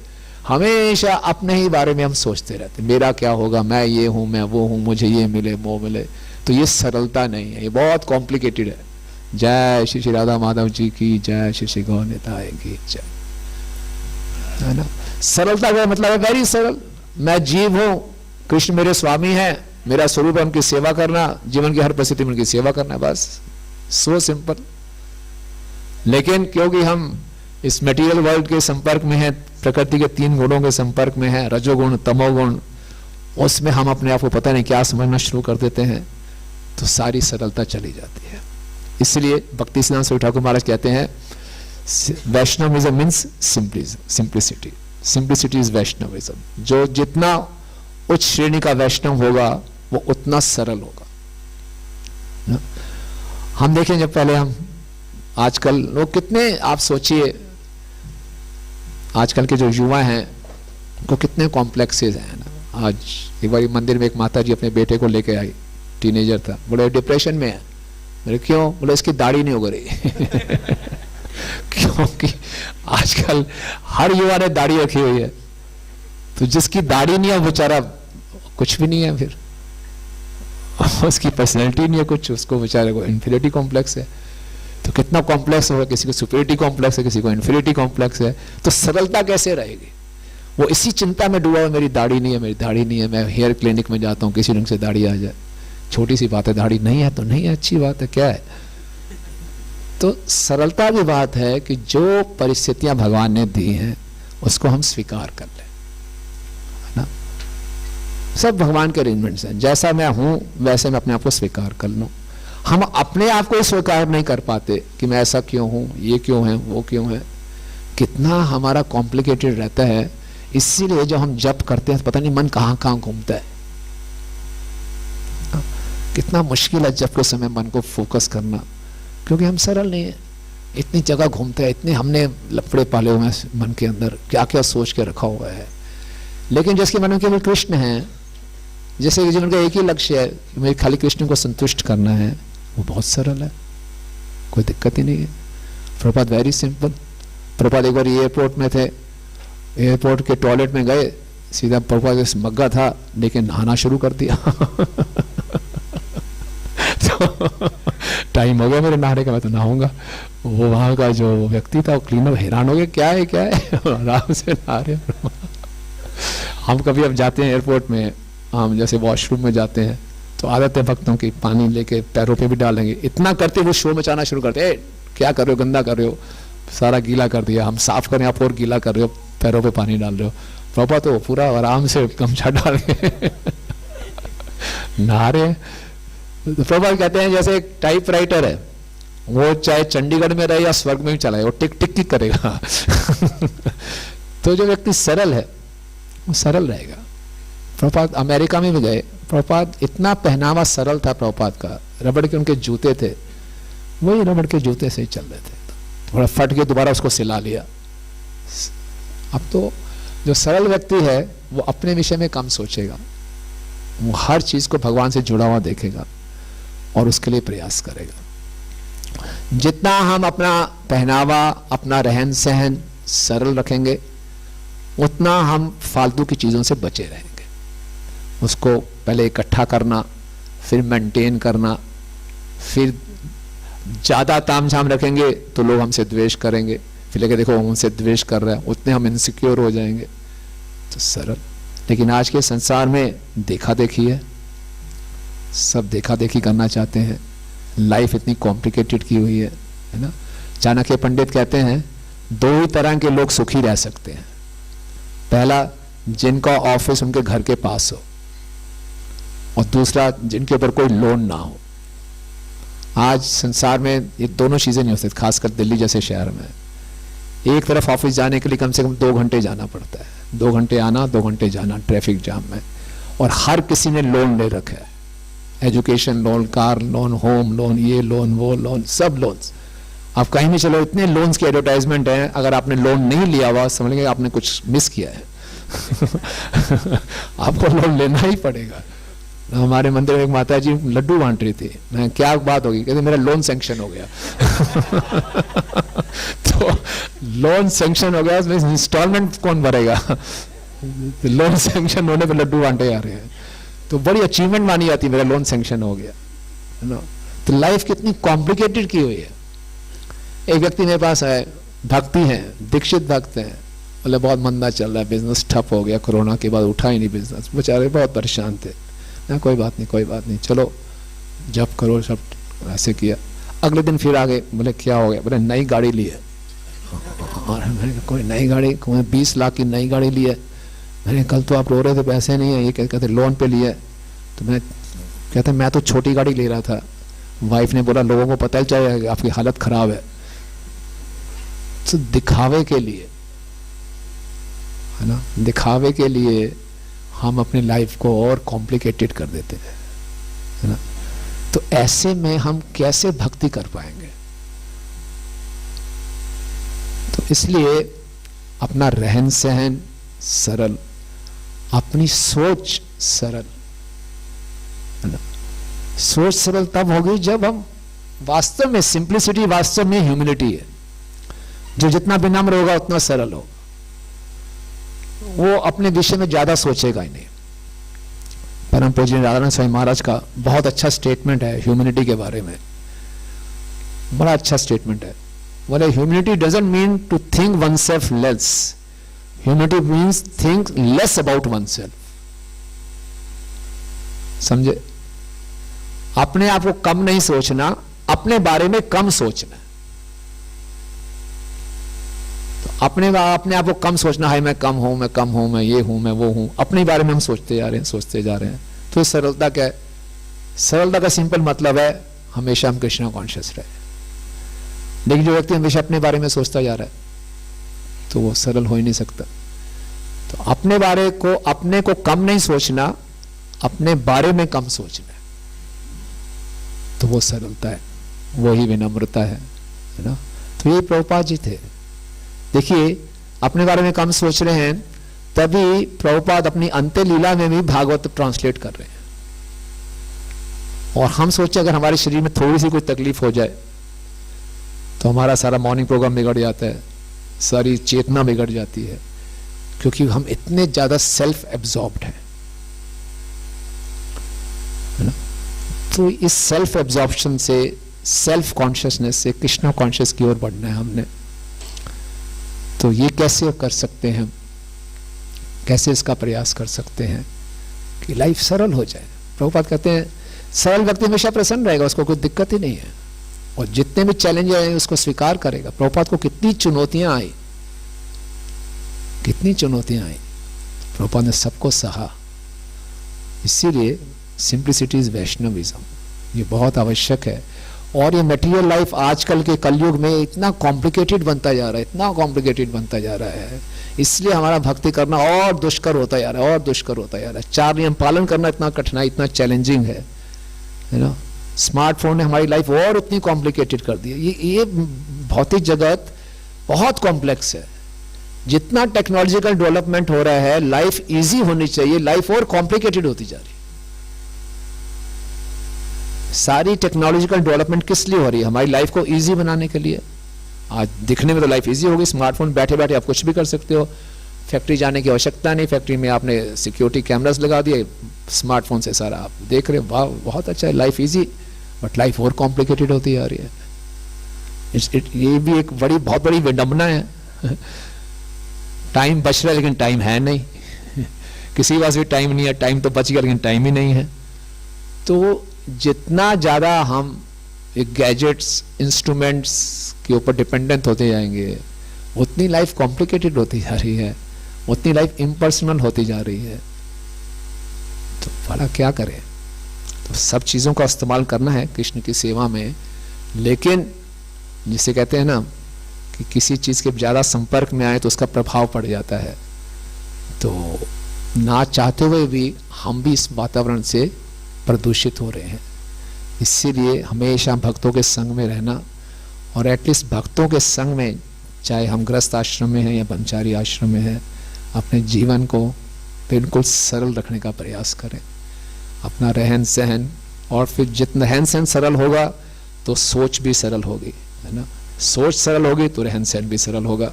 हमेशा अपने ही बारे में हम सोचते रहते, मेरा क्या होगा, मैं ये हूं, मैं वो हूं, मुझे ये मिले वो मिले। तो ये सरलता नहीं है, ये बहुत कॉम्प्लिकेटेड है। जय श्री श्री राधा माधव जी की जय, श्री श्री गौर निताय की जय, है ना। सरलता का मतलब है वेरी सरल। मैं जीव हूं, कृष्ण मेरे स्वामी हैं, मेरा स्वरूप है उनकी सेवा करना, जीवन की हर परिस्थिति में उनकी सेवा करना, बस। So simple. लेकिन क्योंकि हम इस मटेरियल वर्ल्ड के संपर्क में हैं, प्रकृति के 3 गुणों के संपर्क में हैं, रजोगुण तमोगुण, उसमें हम अपने आप को पता नहीं क्या समझना शुरू कर देते हैं, तो सारी सरलता चली जाती है। इसलिए भक्ति सिद्धांत स्वामी ठाकुर महाराज कहते हैं Vaishnavism means simplicity. Simplicity is Vaishnavism. जो जितना उच्च श्रेणी का वैष्णव होगा वो उतना सरल होगा ना? हम देखें, जब पहले हम, आजकल लोग कितने, आप सोचिए आजकल के जो युवा हैं उनको कितने कॉम्प्लेक्सेस हैं ना। आज एक बार मंदिर में एक माता जी अपने बेटे को लेके आई, टीनेजर था, बड़े डिप्रेशन में है। मेरे क्यों? बोले इसकी दाढ़ी नहीं उग रही। क्योंकि आजकल हर युवा ने दाढ़ी रखी हुई है, तो जिसकी दाढ़ी नहीं है वो बेचारा कुछ भी नहीं है, फिर उसकी पर्सनैलिटी नहीं है कुछ, उसको बेचारे को इन्फीरियरिटी कॉम्प्लेक्स है। तो कितना कॉम्प्लेक्स होगा, किसी को सुपीरियरिटी कॉम्प्लेक्स है, किसी को इन्फीरियरिटी कॉम्प्लेक्स है। तो सरलता कैसे रहेगी? वो इसी चिंता में डूबा हुआ, मेरी दाढ़ी नहीं है, मेरी दाढ़ी नहीं है। मैं हेयर क्लिनिक में जाता हूँ, किसी रंग से दाढ़ी आ जाए, छोटी सी बात है, दाढ़ी नहीं है तो नहीं है, अच्छी बात है, क्या है। तो सरलता की बात है कि जो परिस्थितियां भगवान ने दी हैं उसको हम स्वीकार कर लें, है ना। सब भगवान के अरेंजमेंट्स हैं, जैसा मैं हूं वैसे मैं अपने आप को स्वीकार कर लूं। हम अपने आप को स्वीकार नहीं कर पाते कि मैं ऐसा क्यों हूं, ये क्यों है, वो क्यों है। कितना हमारा कॉम्प्लिकेटेड रहता है। इसीलिए जो हम जप करते हैं पता नहीं मन कहां कहां घूमता है। कितना मुश्किल है जप के समय मन को फोकस करना, क्योंकि हम सरल नहीं है। इतनी जगह घूमते हैं, इतने हमने लफड़े पाले हुए हैं मन के अंदर, क्या क्या सोच के रखा हुआ है। लेकिन जिसके मन में केवल कृष्ण है, जैसे जिनका एक ही लक्ष्य है कि मुझे खाली कृष्ण को संतुष्ट करना है, वो बहुत सरल है, कोई दिक्कत ही नहीं है। Prabhupada very simple. प्रभुपाद एक बार एयरपोर्ट में थे, एयरपोर्ट के टॉयलेट में गए, सीधा प्रभुपाद मग्गा था लेकिन नहाना शुरू कर दिया। तो टाइम हो गया मेरे नहाने का, मैं तो नहाऊंगा। वो वहां का जो व्यक्ति था वो क्लीनर हैरान हो गया, क्या है क्या है, आराम से नहा रहे। हम कभी अब जाते हैं एयरपोर्ट में, हम जैसे वॉशरूम में जाते हैं तो आदत है भक्तों की, पानी लेके पैरों पे भी डालेंगे। इतना करते वो शोर मचाना शुरू करते हैं, क्या कर रहे हो, गंदा कर रहे हो, सारा गीला कर दिया, हम साफ करें आप और गीला कर रहे हो, पैरों पे पानी डाल रहे हो। पापा तो पूरा आराम से गमछा डाल के नहा रहे हैं। तो प्रभुपाद कहते हैं जैसे एक टाइपराइटर है, वो चाहे चंडीगढ़ में रहे या स्वर्ग में भी चलाए, वो टिक टिक ही करेगा। तो जो व्यक्ति सरल है वो सरल रहेगा। प्रभुपाद अमेरिका में भी गए, प्रभुपाद इतना पहनावा सरल था प्रभुपाद का, रबड़ के उनके जूते थे, वही रबड़ के जूते से ही चल रहे थे, थोड़ा फट के दोबारा उसको सिला लिया। अब तो जो सरल व्यक्ति है वो अपने विषय में कम सोचेगा, वो हर चीज को भगवान से जुड़ा हुआ देखेगा और उसके लिए प्रयास करेगा। जितना हम अपना पहनावा, अपना रहन सहन सरल रखेंगे, उतना हम फालतू की चीजों से बचे रहेंगे। उसको पहले इकट्ठा करना, फिर मेंटेन करना, फिर ज्यादा तामझाम रखेंगे तो लोग हमसे द्वेष करेंगे, फिर लेके देखो हमसे द्वेष कर रहा है, उतने हम इनसिक्योर हो जाएंगे। तो सरल। लेकिन आज के संसार में देखा देखी है, सब देखा देखी करना चाहते हैं, लाइफ इतनी कॉम्प्लिकेटेड की हुई है ना। चाणक्य पंडित कहते हैं 2 ही तरह के लोग सुखी रह सकते हैं। पहला, जिनका ऑफिस उनके घर के पास हो, और दूसरा जिनके ऊपर कोई लोन ना हो। आज संसार में ये दोनों चीजें नहीं हो सकती, खासकर दिल्ली जैसे शहर में। एक तरफ ऑफिस जाने के लिए कम से कम 2 घंटे जाना पड़ता है, 2 घंटे आना 2 घंटे जाना ट्रैफिक जाम में, और हर किसी ने लोन ले रखा है, education loan, car loan, home loan, ये लोन वो लोन, सब लोन्स। आप कहीं भी चलो, इतने लोन्स की एडवर्टाइजमेंट है, अगर आपने लोन नहीं लिया हुआ समझ लेंगे आपने कुछ मिस किया है। आपको लोन लेना ही पड़ेगा। हमारे मंदिर में एक माता जी लड्डू बांट रही थी, मैं क्या बात होगी, कहते मेरा लोन सैंक्शन हो गया। तो लोन सैंक्शन हो गया, उसमें इंस्टॉलमेंट कौन भरेगा? तो लोन सैंक्शन होने पर लड्डू बांटे जा रहे हैं, तो बड़ी अचीवमेंट मानी जाती है, मेरा लोन सैंक्शन हो गया, है ना। तो लाइफ कितनी कॉम्प्लिकेटेड की हुई है। एक व्यक्ति मेरे पास है, भक्ति है, दीक्षित भक्त है, बोले बहुत मंदा चल रहा है, बिजनेस ठप हो गया, कोरोना के बाद उठा ही नहीं बिजनेस, बेचारे बहुत परेशान थे। ना कोई बात नहीं, कोई बात नहीं, चलो जब करो, सब ऐसे किया। अगले दिन फिर आ गए, बोले क्या हो गया? बोले नई गाड़ी ली है। और मैंने कहा कोई नई गाड़ी? 20 लाख की नई गाड़ी ली है। मैंने कल तो आप रो रहे थे पैसे नहीं है, ये कहते लोन पे लिए। तो मैं कहते मैं तो छोटी गाड़ी ले रहा था। वाइफ ने बोला लोगों को पता ही चले आपकी हालत खराब है। तो दिखावे के लिए, है ना, दिखावे के लिए हम अपनी लाइफ को और कॉम्प्लिकेटेड कर देते हैं, है ना। तो ऐसे में हम कैसे भक्ति कर पाएंगे? तो इसलिए अपना रहन सहन सरल, अपनी सोच सरल, है ना। सोच सरल तब होगी जब हम वास्तव में, सिंप्लिसिटी वास्तव में ह्यूमिलिटी है। जो जितना विनम्र होगा उतना सरल होगा, वो अपने विषय में ज्यादा सोचेगा ही नहीं। परम पूज्य राधानंद स्वामी महाराज का बहुत अच्छा स्टेटमेंट है ह्यूमैनिटी के बारे में, बड़ा अच्छा स्टेटमेंट है। बोले humanity doesn't mean to think oneself less, humanity means think less about oneself. समझे? अपने आप को कम नहीं सोचना, अपने बारे में कम सोचना। तो अपने आप को कम सोचना है, मैं कम हूं, मैं कम हूं, मैं ये हूं, मैं वो हूं, अपने बारे में हम सोचते जा रहे हैं, सोचते जा रहे हैं। तो सरलता क्या है? सरलता का सिंपल मतलब है हमेशा हम कृष्णा कॉन्शियस रहे। लेकिन जो व्यक्ति हमेशा अपने बारे में सोचता जा रहा है तो वो सरल हो ही नहीं सकता। तो अपने बारे को, अपने को कम नहीं सोचना, अपने बारे में कम सोचना, तो वो सरलता है, वो ही विनम्रता है ना। तो ये प्रभुपाद जी थे। देखिए अपने बारे में कम सोच रहे हैं, तभी प्रभुपाद अपनी अंत्य लीला में भी भागवत ट्रांसलेट कर रहे हैं। और हम सोचे अगर हमारे शरीर में थोड़ी सी कोई तकलीफ हो जाए तो हमारा सारा मॉर्निंग प्रोग्राम बिगड़ जाता है, सारी चेतना बिगड़ जाती है, क्योंकि हम इतने ज्यादा सेल्फ एब्जॉर्ब्ड हैं, है ना। तो इस सेल्फ एब्जॉर्प्शन से, सेल्फ कॉन्शियसनेस से कृष्णा कॉन्शियस की ओर बढ़ना है हमने। तो ये कैसे कर सकते हैं? कैसे इसका प्रयास कर सकते हैं कि लाइफ सरल हो जाए? प्रभुपाद कहते हैं सरल व्यक्ति हमेशा प्रसन्न रहेगा, उसको कोई दिक्कत ही नहीं है, और जितने भी चैलेंज आए उसको स्वीकार करेगा। प्रभुपाद को कितनी चुनौतियां आई, कितनी चुनौतियां आई, प्रभुपाद ने सबको सहा। इसीलिए सिंप्लिसिटी इज वैष्णविज्म, ये बहुत आवश्यक है। और ये मटेरियल लाइफ आजकल के कलयुग में इतना कॉम्प्लिकेटेड बनता जा रहा है, इतना कॉम्प्लिकेटेड बनता जा रहा है, इसलिए हमारा भक्ति करना और दुष्कर होता जा रहा है, और दुष्कर होता जा रहा है। 4 नियम पालन करना इतना कठिनाई, इतना चैलेंजिंग है ना। स्मार्टफोन ने हमारी लाइफ और उतनी कॉम्प्लिकेटेड कर दी है। ये भौतिक जगत बहुत कॉम्प्लेक्स है। जितना टेक्नोलॉजिकल डेवलपमेंट हो रहा है, लाइफ इजी होनी चाहिए, लाइफ और कॉम्प्लिकेटेड होती जा रही है। सारी टेक्नोलॉजिकल डेवलपमेंट किस लिए हो रही है? हमारी लाइफ को इजी बनाने के लिए। आज दिखने में तो लाइफ इजी होगी, स्मार्टफोन बैठे बैठे आप कुछ भी कर सकते हो, फैक्ट्री जाने की आवश्यकता नहीं, फैक्ट्री में आपने सिक्योरिटी कैमरास लगा दिए, स्मार्टफोन से सारा आप देख रहे हो, वाह बहुत अच्छा है, लाइफ इजी। बट लाइफ और कॉम्प्लिकेटेड होती जा रही है। ये भी एक बहुत बड़ी विडंबना है। टाइम बच रहा है लेकिन टाइम है नहीं, किसी के पास भी टाइम नहीं है, टाइम तो बच गया लेकिन टाइम ही नहीं है। तो जितना ज्यादा हम गैजेट्स, इंस्ट्रूमेंट्स के ऊपर डिपेंडेंट होते जाएंगे, उतनी लाइफ कॉम्प्लिकेटेड होती जा रही है, उतनी लाइफ इम्पर्सनल होती जा रही है। तो बड़ा क्या करें? तो सब चीजों का इस्तेमाल करना है कृष्ण की सेवा में, लेकिन जिसे कहते हैं ना कि किसी चीज के ज्यादा संपर्क में आए तो उसका प्रभाव पड़ जाता है। तो ना चाहते हुए भी हम भी इस वातावरण से प्रदूषित हो रहे हैं। इसीलिए हमेशा भक्तों के संग में रहना और एटलीस्ट भक्तों के संग में, चाहे हम गृहस्थ आश्रम में हैं या ब्रह्मचारी आश्रम में हैं, अपने जीवन को बिल्कुल सरल रखने का प्रयास करें, अपना रहन सहन। और फिर जितना रहन सहन सरल होगा तो सोच भी सरल होगी, है ना। सोच सरल होगी तो रहन सहन भी सरल होगा।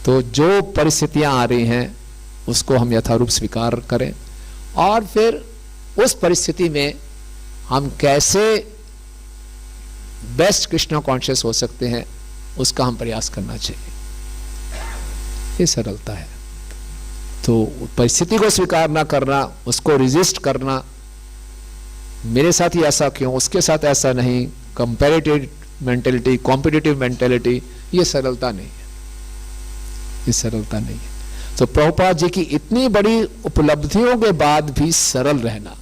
तो जो परिस्थितियां आ रही हैं उसको हम यथारूप स्वीकार करें, और फिर उस परिस्थिति में हम कैसे बेस्ट कृष्णा कॉन्शियस हो सकते हैं उसका हम प्रयास करना चाहिए। ये सरलता है। तो परिस्थिति को स्वीकार ना करना, उसको रिजिस्ट करना, मेरे साथ ही ऐसा क्यों, उसके साथ ऐसा नहीं, कंपैरेटिव मेंटेलिटी, कॉम्पिटिटिव मेंटेलिटी, ये सरलता नहीं है, ये सरलता नहीं है। तो प्रभुपाद जी की इतनी बड़ी उपलब्धियों के बाद भी सरल रहना,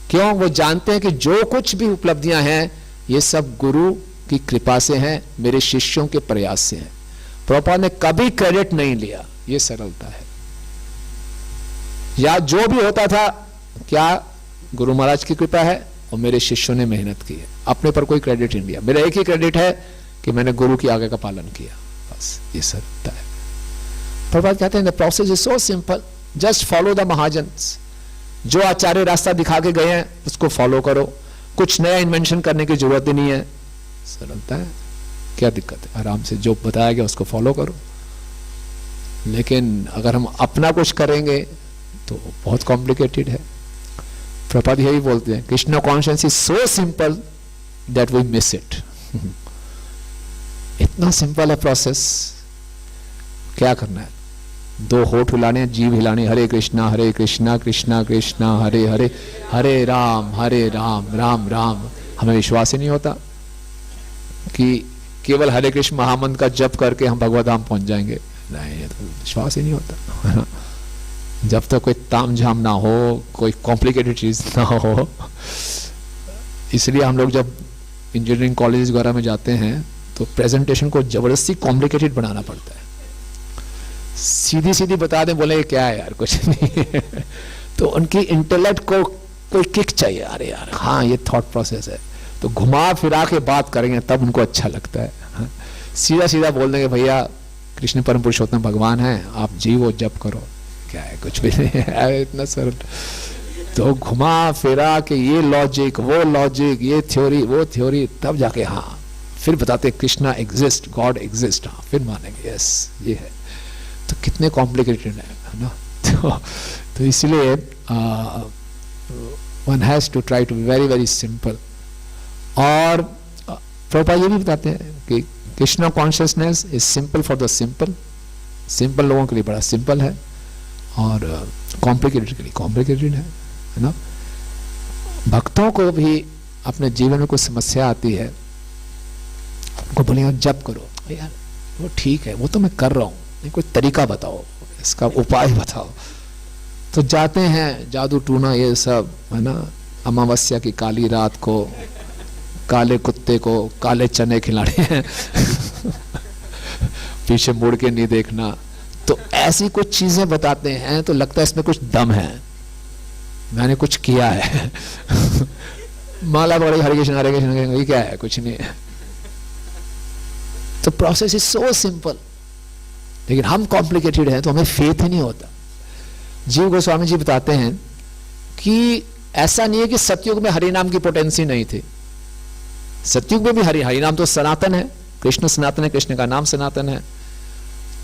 क्यों? वो जानते हैं कि जो कुछ भी उपलब्धियां हैं ये सब गुरु की कृपा से हैं, मेरे शिष्यों के प्रयास से हैं। प्रभुपाद ने कभी क्रेडिट नहीं लिया, ये सरलता है। या जो भी होता था क्या गुरु महाराज की कृपा है और मेरे शिष्यों ने मेहनत की है, अपने पर कोई क्रेडिट नहीं लिया। मेरा एक ही क्रेडिट है कि मैंने गुरु की आज्ञा का पालन किया, बस ये सरलता है। प्रभुपाद कहते हैं the process is so simple, just follow the mahajans. जो आचार्य रास्ता दिखा के गए हैं उसको फॉलो करो, कुछ नया इन्वेंशन करने की जरूरत ही नहीं है, सरलता है। क्या दिक्कत है? आराम से जो बताया गया उसको फॉलो करो। लेकिन अगर हम अपना कुछ करेंगे तो बहुत कॉम्प्लिकेटेड है। प्रभुपाद यही बोलते हैं, Krishna conscious is so simple that we miss it. इतना सिंपल है प्रोसेस। क्या करना है? दो होठ हिलाने, जीभ हिलानी, हरे कृष्णा कृष्णा कृष्णा हरे हरे, हरे राम राम राम। हमें विश्वास ही नहीं होता कि केवल हरे कृष्ण महामंत्र का जप करके हम भगवत धाम पहुंच जाएंगे। नहीं, ये तो विश्वास ही नहीं होता। जब तक कोई ताम झाम ना हो, कोई कॉम्प्लिकेटेड चीज ना हो। इसलिए हम लोग जब इंजीनियरिंग कॉलेज वगैरह में जाते हैं तो प्रेजेंटेशन को जबरदस्ती कॉम्प्लिकेटेड बनाना पड़ता है। सीधी सीधी बता दें, बोले क्या है यार, कुछ नहीं। तो उनकी इंटेलेक्ट को कोई किक चाहिए, अरे यार हाँ ये थॉट प्रोसेस है, तो घुमा फिरा के बात करेंगे तब उनको अच्छा लगता है। सीधा सीधा बोल देंगे भैया कृष्ण परम पुरुषोत्तम भगवान है, आप जीवो जप करो, क्या है, कुछ भी नहीं है, इतना सरल। तो घुमा फिरा के ये लॉजिक वो लॉजिक, ये थ्योरी वो थ्योरी, तब जाके हाँ फिर बताते कृष्णा एग्जिस्ट, गॉड एग्जिस्ट, हाँ फिर मानेंगे यस ये है। तो कितने कॉम्प्लिकेटेड है ना। तो इसलिए one has to try to be very very simple. और प्रभुपाद ये भी बताते हैं कि Krishna consciousness is simple for the simple. Simple लोगों के लिए बड़ा सिंपल है और कॉम्प्लिकेटेड के लिए कॉम्प्लिकेटेड है ना। भक्तों को भी अपने जीवन में कोई समस्या आती है, उनको बोलेंगे जप करो, यार वो ठीक है, वो तो मैं कर रहा हूँ, नहीं कोई तरीका बताओ, इसका उपाय बताओ। तो जाते हैं जादू टूना ये सब, है ना। अमावस्या की काली रात को काले कुत्ते को काले चने खिलाने हैं, पीछे मुड़ के नहीं देखना। तो ऐसी कुछ चीजें बताते हैं तो लगता है इसमें कुछ दम है, मैंने कुछ किया है। माला बड़ी हरे कृष्ण ये क्या है, कुछ नहीं है। तो प्रोसेस इज सो सिंपल, लेकिन हम कॉम्प्लिकेटेड हैं तो हमें फेथ ही नहीं होता। जीव गोस्वामी जी बताते हैं कि ऐसा नहीं है कि सतयुग में हरि नाम की पोटेंसी नहीं थी, सतयुग में भी हरि नाम तो सनातन है, कृष्ण सनातन है, कृष्ण का नाम सनातन है।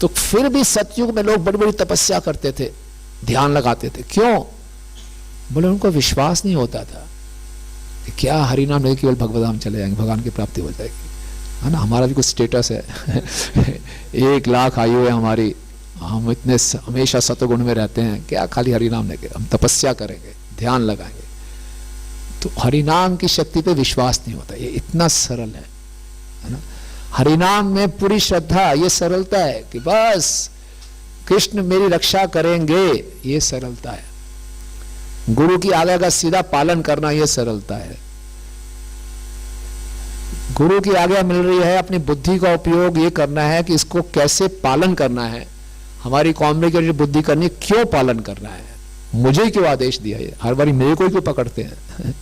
तो फिर भी सतयुग में लोग बड़ी बड़ी तपस्या करते थे, ध्यान लगाते थे। क्यों? बोले उनको विश्वास नहीं होता था कि क्या हरि नाम नहीं केवल भगवत धाम चले जाएंगे, भगवान की प्राप्ति हो जाएगी, है ना। हमारा भी कुछ स्टेटस है। 1 लाख आयु है हमारी, हम इतने हमेशा सतगुण में रहते हैं, क्या खाली हरि नाम लेके हम तपस्या करेंगे, ध्यान लगाएंगे। तो हरि नाम की शक्ति पे विश्वास नहीं होता। ये इतना सरल है ना। हरि नाम में पूरी श्रद्धा, ये सरलता है कि बस कृष्ण मेरी रक्षा करेंगे, ये सरलता है। गुरु की आज्ञा का सीधा पालन करना, ये सरलता है। गुरु की आज्ञा मिल रही है, अपनी बुद्धि का उपयोग ये करना है कि इसको कैसे पालन करना है। हमारी कॉम्प्लिकेटेड बुद्धि करनी, क्यों पालन करना है, मुझे क्यों आदेश दिया है, हर बारी मेरे को क्यों पकड़ते हैं।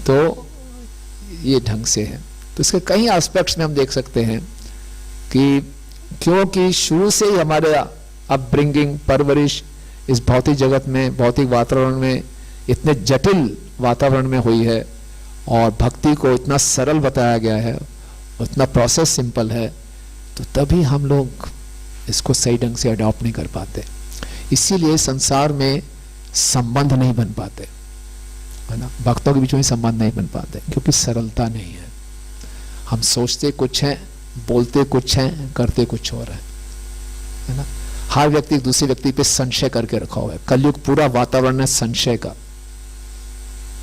तो ये ढंग से है। तो इसके कई एस्पेक्ट्स में हम देख सकते हैं कि क्योंकि शुरू से ही हमारे अपब्रिंगिंग, परवरिश इस भौतिक जगत में, भौतिक वातावरण में, इतने जटिल वातावरण में हुई है और भक्ति को इतना सरल बताया गया है, उतना प्रोसेस सिंपल है, तो तभी हम लोग इसको सही ढंग से अडॉप्ट नहीं कर पाते। इसीलिए संसार में संबंध नहीं बन पाते, है ना, भक्तों के बीच में संबंध नहीं बन पाते, क्योंकि सरलता नहीं है। हम सोचते कुछ हैं, बोलते कुछ हैं, करते कुछ और है ना। हर व्यक्ति एक दूसरे व्यक्ति पे संशय करके रखा हुआ है। कलयुग पूरा वातावरण है संशय का,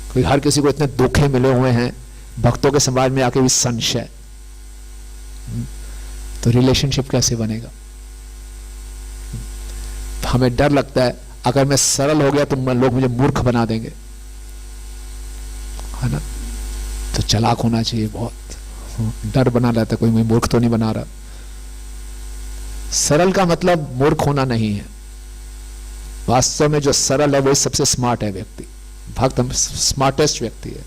क्योंकि हर किसी को इतने धोखे मिले हुए हैं, भक्तों के समाज में आके भी संशय, तो रिलेशनशिप कैसे बनेगा। हमें डर लगता है अगर मैं सरल हो गया तो लोग मुझे मूर्ख बना देंगे, है ना। तो चालाक होना चाहिए बहुत, डर बना रहता है, कोई मुझे मूर्ख तो नहीं बना रहा। सरल का मतलब मूर्ख होना नहीं है। वास्तव में जो सरल है वही सबसे स्मार्ट है व्यक्ति, भक्त स्मार्टेस्ट व्यक्ति है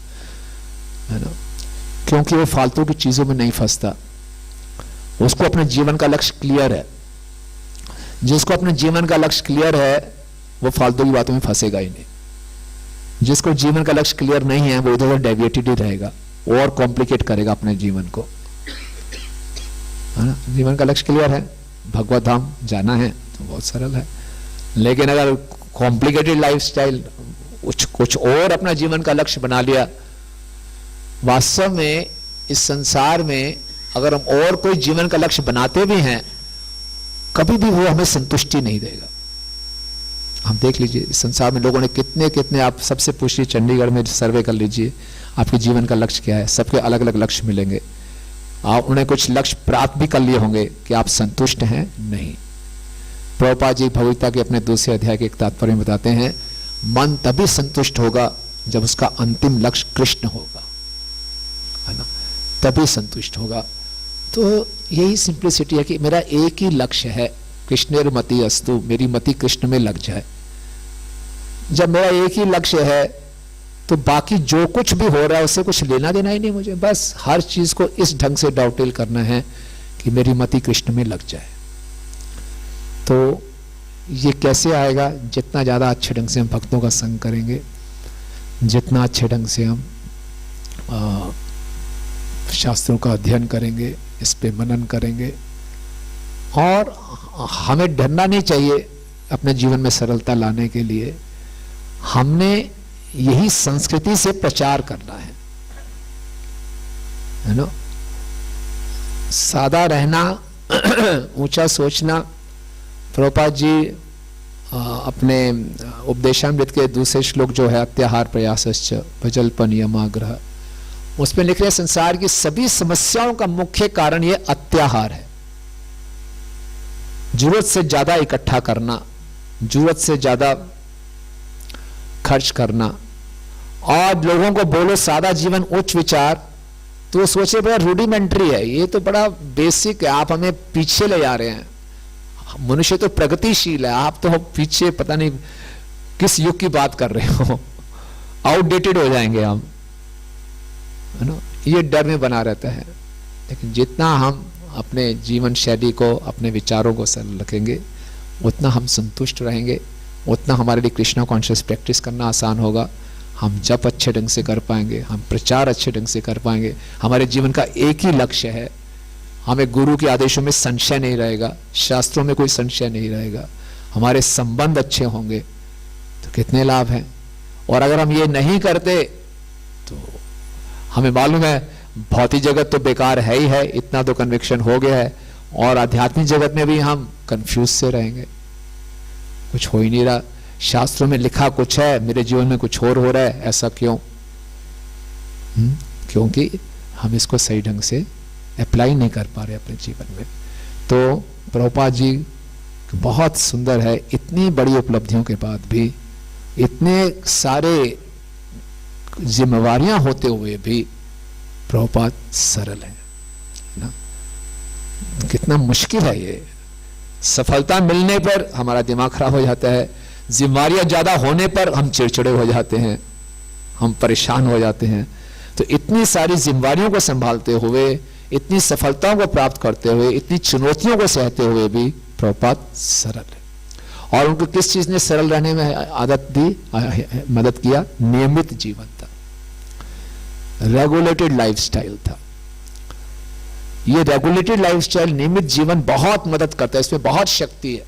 ना, क्योंकि वो फालतू की चीजों में नहीं फंसता। उसको अपने जीवन का लक्ष्य क्लियर है। जिसको अपने जीवन का लक्ष्य क्लियर है वो फालतू की बातों में फंसेगा ही नहीं। जिसको जीवन का लक्ष्य क्लियर नहीं है वो इधर उधर डेविएटेड ही रहेगा और कॉम्प्लिकेट करेगा अपने जीवन को, है ना। जीवन का लक्ष्य क्लियर है, भगवत धाम जाना है तो बहुत सरल है। लेकिन अगर कॉम्प्लिकेटेड लाइफस्टाइल, कुछ और अपना जीवन का लक्ष्य बना लिया, वास्तव में इस संसार में अगर हम और कोई जीवन का लक्ष्य बनाते भी हैं, कभी भी वो हमें संतुष्टि नहीं देगा। हम देख लीजिए इस संसार में लोगों ने कितने कितने, आप सबसे पूछिए, चंडीगढ़ में सर्वे कर लीजिए आपके जीवन का लक्ष्य क्या है, सबके अलग अलग लक्ष्य मिलेंगे। आप उन्हें कुछ लक्ष्य प्राप्त भी कर लिए होंगे कि आप संतुष्ट हैं, नहीं। प्रभुपाद जी भगवद्गीता के अपने दूसरे अध्याय के एक तात्पर्य में बताते हैं, मन तभी संतुष्ट होगा जब उसका अंतिम लक्ष्य कृष्ण होगा, है ना, तभी संतुष्ट होगा। तो यही सिंप्लिसिटी है कि मेरा एक ही लक्ष्य है, कृष्णेर मति अस्तु, मेरी मति कृष्ण में लग जाए। जब मेरा एक ही लक्ष्य है तो बाकी जो कुछ भी हो रहा है उससे कुछ लेना देना ही नहीं मुझे। बस हर चीज को इस ढंग से डाउटेल करना है कि मेरी मति कृष्ण में लग जाए। तो ये कैसे आएगा? जितना ज्यादा अच्छे ढंग से हम भक्तों का संग करेंगे, जितना अच्छे ढंग से हम शास्त्रों का अध्ययन करेंगे, इस पे मनन करेंगे। और हमें डरना नहीं चाहिए अपने जीवन में सरलता लाने के लिए। हमने यही संस्कृति से प्रचार करना है ना। सादा रहना, ऊंचा सोचना। प्रभुपाद जी अपने उपदेशामृत के दूसरे श्लोक जो है, अत्याहार प्रयासश्च भजल्प नियमाग्रह, उसमें लिख रहे संसार की सभी समस्याओं का मुख्य कारण ये अत्याहार है। जरूरत से ज्यादा इकट्ठा करना, जरूरत से ज्यादा खर्च करना। और लोगों को बोलो सादा जीवन उच्च विचार, तो सोचे बड़ा रूडिमेंट्री है, ये तो बड़ा बेसिक है, आप हमें पीछे ले जा रहे हैं। मनुष्य तो प्रगतिशील है, आप तो पीछे पता नहीं किस युग की बात कर रहे हो, आउटडेटेड हो जाएंगे हम, है ना। ये डर में बना रहता है। लेकिन जितना हम अपने जीवन शैली को, अपने विचारों को सरल रखेंगे, उतना हम संतुष्ट रहेंगे, उतना हमारे लिए कृष्णा कॉन्शियस प्रैक्टिस करना आसान होगा। हम जप अच्छे ढंग से कर पाएंगे, हम प्रचार अच्छे ढंग से कर पाएंगे। हमारे जीवन का एक ही लक्ष्य है, हमें गुरु के आदेशों में संशय नहीं रहेगा, शास्त्रों में कोई संशय नहीं रहेगा, हमारे संबंध अच्छे होंगे, तो कितने लाभ हैं। और अगर हम ये नहीं करते तो हमें मालूम है भौतिक जगत तो बेकार है ही है, इतना तो कन्विक्शन हो गया है, और आध्यात्मिक जगत में भी हम कंफ्यूज से रहेंगे, कुछ हो ही नहीं रहा। शास्त्रों में लिखा कुछ है, मेरे जीवन में कुछ और हो रहा है, ऐसा क्यों? क्योंकि हम इसको सही ढंग से अप्लाई नहीं कर पा रहे अपने जीवन में। तो प्रभुपाद जी बहुत सुंदर है, इतनी बड़ी उपलब्धियों के बाद भी, इतने सारे जिम्मेवारियां होते हुए भी प्रभुपाद सरल है ना। कितना मुश्किल है ये। सफलता मिलने पर हमारा दिमाग खराब हो जाता है, जिम्मेवारियां ज्यादा होने पर हम चिड़चिड़े हो जाते हैं, हम परेशान हो जाते हैं। तो इतनी सारी जिम्मेवारियों को संभालते हुए, इतनी सफलताओं को प्राप्त करते हुए, इतनी चुनौतियों को सहते हुए भी प्रभुपाद सरल है। और उनको किस चीज ने सरल रहने में आदत दी, मदद किया? नियमित जीवन था, रेगुलेटेड लाइफस्टाइल था। ये रेगुलेटेड लाइफस्टाइल, नियमित जीवन बहुत मदद करता है, इसमें बहुत शक्ति है।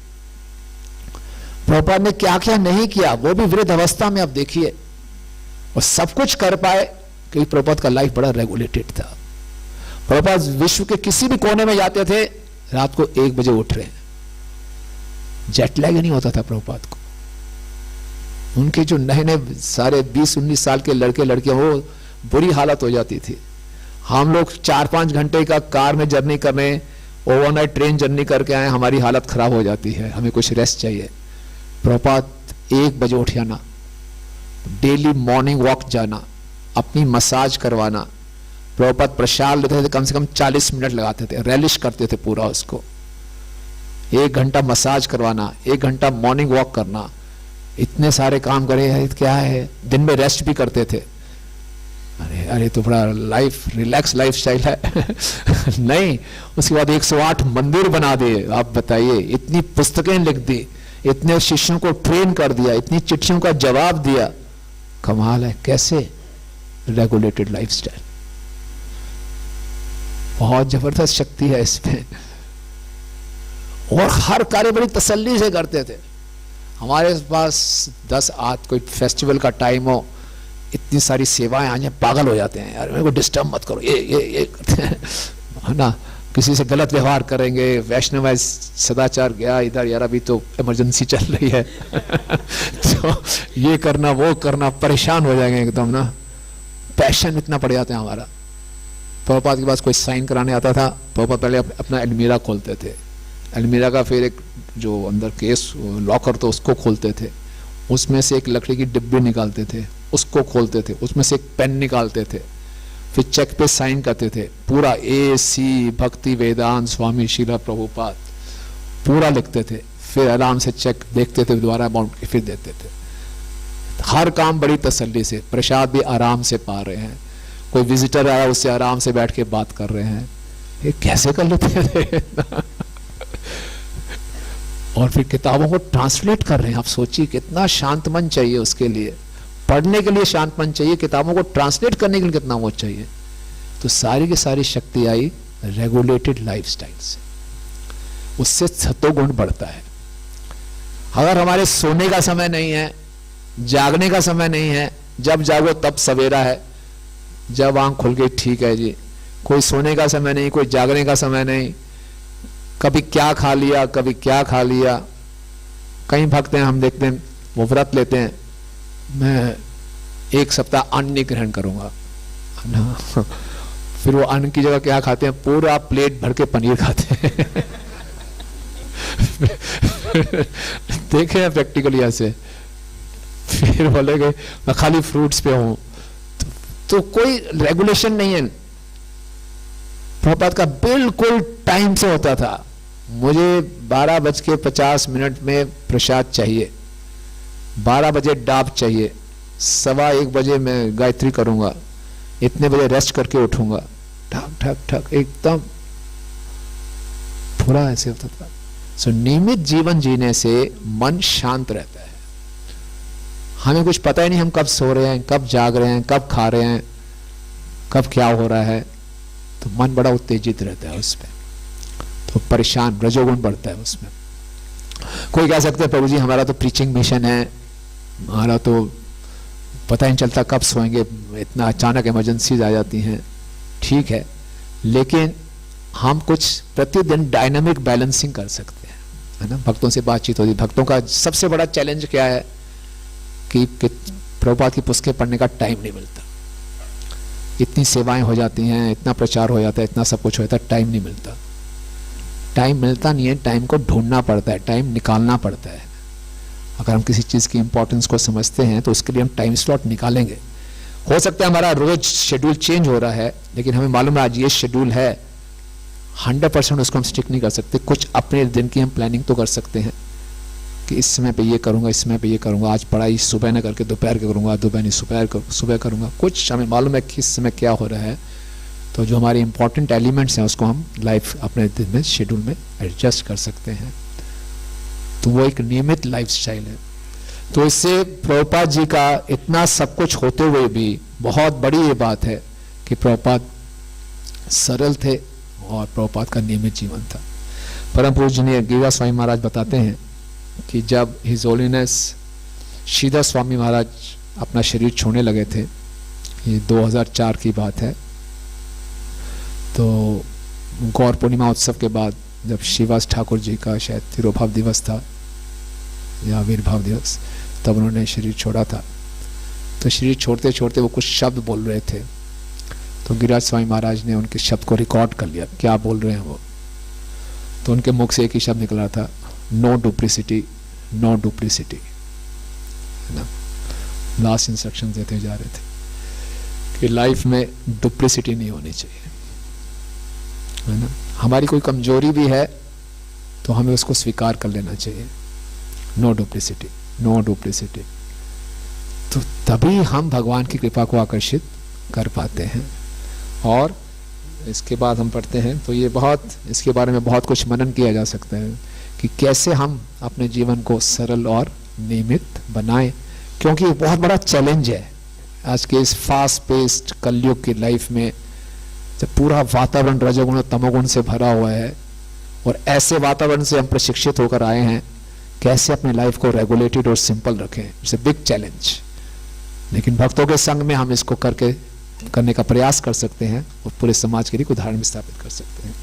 प्रभुपाद ने क्या क्या नहीं किया, वो भी वृद्ध अवस्था में आप देखिए, और सब कुछ कर पाए क्योंकि प्रभुपाद का लाइफ बड़ा रेगुलेटेड था। प्रभुपाद विश्व के किसी भी कोने में जाते थे, रात को 1 बजे उठ रहे हैं, जेट लैग नहीं होता था प्रभुपाद को। उनके जो नए नए सारे 20-19 साल के लड़के लड़कियां, वो बुरी हालत हो जाती थी। हम लोग 4-5 घंटे का कार में जर्नी करने, ओवरनाइट ट्रेन जर्नी करके आए, हमारी हालत खराब हो जाती है, हमें कुछ रेस्ट चाहिए। प्रभुपाद 1 बजे उठ जाना, डेली मॉर्निंग वॉक जाना, अपनी मसाज करवाना। प्रभुपाद प्रसाद लेते थे, कम से कम 40 मिनट लगाते थे, रेलिश करते थे पूरा उसको। 1 घंटा मसाज करवाना, 1 घंटा मॉर्निंग वॉक करना, इतने सारे काम करे हैं। क्या है, दिन में रेस्ट भी करते थे। अरे अरे तो बड़ा लाइफ रिलैक्स लाइफ स्टाइल है नहीं, उसके बाद 108 मंदिर बना दिए। आप बताइए, इतनी पुस्तकें लिख दी, इतने शिष्यों को ट्रेन कर दिया, इतनी चिट्ठियों का जवाब दिया। कमाल है, कैसे रेगुलेटेड लाइफस्टाइल, बहुत जबरदस्त शक्ति है इसमें। और हर कार्य बड़ी तसल्ली से करते थे। हमारे पास 10 आज कोई फेस्टिवल का टाइम हो, इतनी सारी सेवाएं आ जाए, पागल हो जाते हैं, यार मेरे को डिस्टर्ब मत करो, ये करते हैं, है ना। किसी से गलत व्यवहार करेंगे, वैष्णव सदाचार गया इधर, यार अभी तो इमरजेंसी चल रही है तो ये करना वो करना, परेशान हो जाएंगे एकदम ना। पैशन इतना पड़ जाता है हमारा। प्रभुपाद के पास कोई साइन कराने आता था, प्रभुपाद पहले अपना अलमीरा खोलते थे, अलमीरा का फिर एक जो अंदर केस लॉकर तो उसको खोलते थे, उसमें से एक लकड़ी की डिब्बी निकालते थे, उसको खोलते थे, उसमें से एक पेन निकालते थे, फिर चेक पे साइन करते थे, पूरा AC भक्ति वेदांत स्वामी शीला प्रभुपाद पूरा लिखते थे। फिर आराम से चेक देखते थे, दोबारा अमाउंट के फिर देते थे। हर काम बड़ी तसल्ली से, प्रसाद भी आराम से पा रहे हैं, कोई विजिटर आया उससे आराम से बैठ के बात कर रहे हैं। ये कैसे कर लेते थे और फिर किताबों को ट्रांसलेट कर रहे हैं। आप सोचिए कितना शांत मन चाहिए उसके लिए, पढ़ने के लिए शांत मन चाहिए, किताबों को ट्रांसलेट करने के लिए कितना वो चाहिए। तो सारी की सारी शक्ति आई रेगुलेटेड लाइफस्टाइल से, उससे सत्वगुण बढ़ता है। अगर हमारे सोने का समय नहीं है, जागने का समय नहीं है, जब जागो तब सवेरा है, जब आंख खुल गई ठीक है जी, कोई सोने का समय नहीं, कोई जागने का समय नहीं, कभी क्या खा लिया कभी क्या खा लिया। कई भक्त हैं, हम देखते हैं वो व्रत लेते हैं, मैं 1 सप्ताह अन्न नहीं ग्रहण करूंगा ना, फिर वो अन्न की जगह क्या खाते हैं, पूरा प्लेट भर के पनीर खाते हैं देखे हैं प्रैक्टिकली ऐसे। फिर बोलेगे मैं खाली फ्रूट्स पे हूं, तो कोई रेगुलेशन नहीं है। प्रभुपाद का बिल्कुल टाइम से होता था, मुझे 12:50 में प्रसाद चाहिए, 12 बजे डाब चाहिए, 1:15 बजे मैं गायत्री करूंगा, इतने बजे रेस्ट करके उठूंगा, ठक ठक ठक एकदम पूरा ऐसे होता था। सो नियमित जीवन जीने से मन शांत रहता है। हमें कुछ पता ही नहीं हम कब सो रहे हैं, कब जाग रहे हैं, कब खा रहे हैं, कब क्या हो रहा है, तो मन बड़ा उत्तेजित रहता है उसमें, तो परेशान, रजोगुण बढ़ता है उसमें। कोई कह सकते हैं प्रभु जी हमारा तो प्रीचिंग मिशन है, हमारा तो पता ही नहीं चलता कब सोएंगे, इतना अचानक इमरजेंसीज आ जाती हैं। ठीक है, लेकिन हम कुछ प्रतिदिन डायनामिक बैलेंसिंग कर सकते हैं, है ना। भक्तों से बातचीत होती है। भक्तों का सबसे बड़ा चैलेंज क्या है कि प्रभुपाद की पुस्तकें पढ़ने का टाइम नहीं मिलता। इतनी सेवाएं हो जाती हैं, इतना प्रचार हो जाता है, इतना सब कुछ हो जाता है, टाइम नहीं मिलता। टाइम मिलता नहीं है, टाइम को ढूंढना पड़ता है, टाइम निकालना पड़ता है। अगर हम किसी चीज़ की इंपॉर्टेंस को समझते हैं तो उसके लिए हम टाइम स्लॉट निकालेंगे। हो सकता है हमारा रोज शेड्यूल चेंज हो रहा है, लेकिन हमें मालूम है आज ये शेड्यूल है, 100% उसको हम स्टिक नहीं कर सकते। कुछ अपने दिन की हम प्लानिंग तो कर सकते हैं कि इस समय पे ये करूँगा, इस समय पे ये करूँगा, आज पढ़ाई सुबह न करके दोपहर के करूँगा, दोपहर नहीं सुबह करूँगा। कुछ हमें मालूम है कि इस समय क्या हो रहा है, तो जो हमारे इंपॉर्टेंट एलिमेंट्स हैं उसको हम लाइफ अपने दिन में शेड्यूल में एडजस्ट कर सकते हैं। तो वो एक नियमित लाइफस्टाइल है। तो इससे प्रभुपाद जी का इतना सब कुछ होते हुए भी बहुत बड़ी ये बात है कि प्रभुपाद सरल थे और प्रभुपाद का नियमित जीवन था। परम पूजनीय गिरिराज स्वामी महाराज बताते हैं कि जब हिज होलीनेस श्रीधर स्वामी महाराज अपना शरीर छोड़ने लगे थे, ये 2004 की बात है, तो गौर पूर्णिमा उत्सव के बाद जब श्रीवास ठाकुर जी का शायद तिरोभाव दिवस था या आविर्भाव दिवस, तब उन्होंने शरीर छोड़ा था। तो शरीर छोड़ते छोड़ते वो कुछ शब्द बोल रहे थे, तो गिरिराज स्वामी महाराज ने उनके शब्द को रिकॉर्ड कर लिया, क्या बोल रहे हैं वो। तो उनके मुख से एक ही शब्द निकला था, नो डुप्लिसिटी, नो डुप्लिसिटी, है ना। लास्ट इंस्ट्रक्शन देते जा रहे थे कि लाइफ में डुप्लिसिटी नहीं होनी चाहिए, है ना। हमारी कोई कमजोरी भी है तो हमें उसको स्वीकार कर लेना चाहिए, नो डुप्लिसिटी, नो डुप्लिसिटी। तो तभी हम भगवान की कृपा को आकर्षित कर पाते हैं। और इसके बाद हम पढ़ते हैं तो ये बहुत, इसके बारे में बहुत कुछ मनन किया जा सकता है कि कैसे हम अपने जीवन को सरल और नियमित बनाएं, क्योंकि ये बहुत बड़ा चैलेंज है आज के इस फास्ट पेस्ड कलयुग की लाइफ में, जब पूरा वातावरण रजोगुण और तमोगुण से भरा हुआ है और ऐसे वातावरण से हम प्रशिक्षित होकर आए हैं, कैसे अपनी लाइफ को रेगुलेटेड और सिंपल रखें, इट्स ए बिग चैलेंज। लेकिन भक्तों के संग में हम इसको करने का प्रयास कर सकते हैं और पूरे समाज के लिए उदाहरण भी स्थापित कर सकते हैं।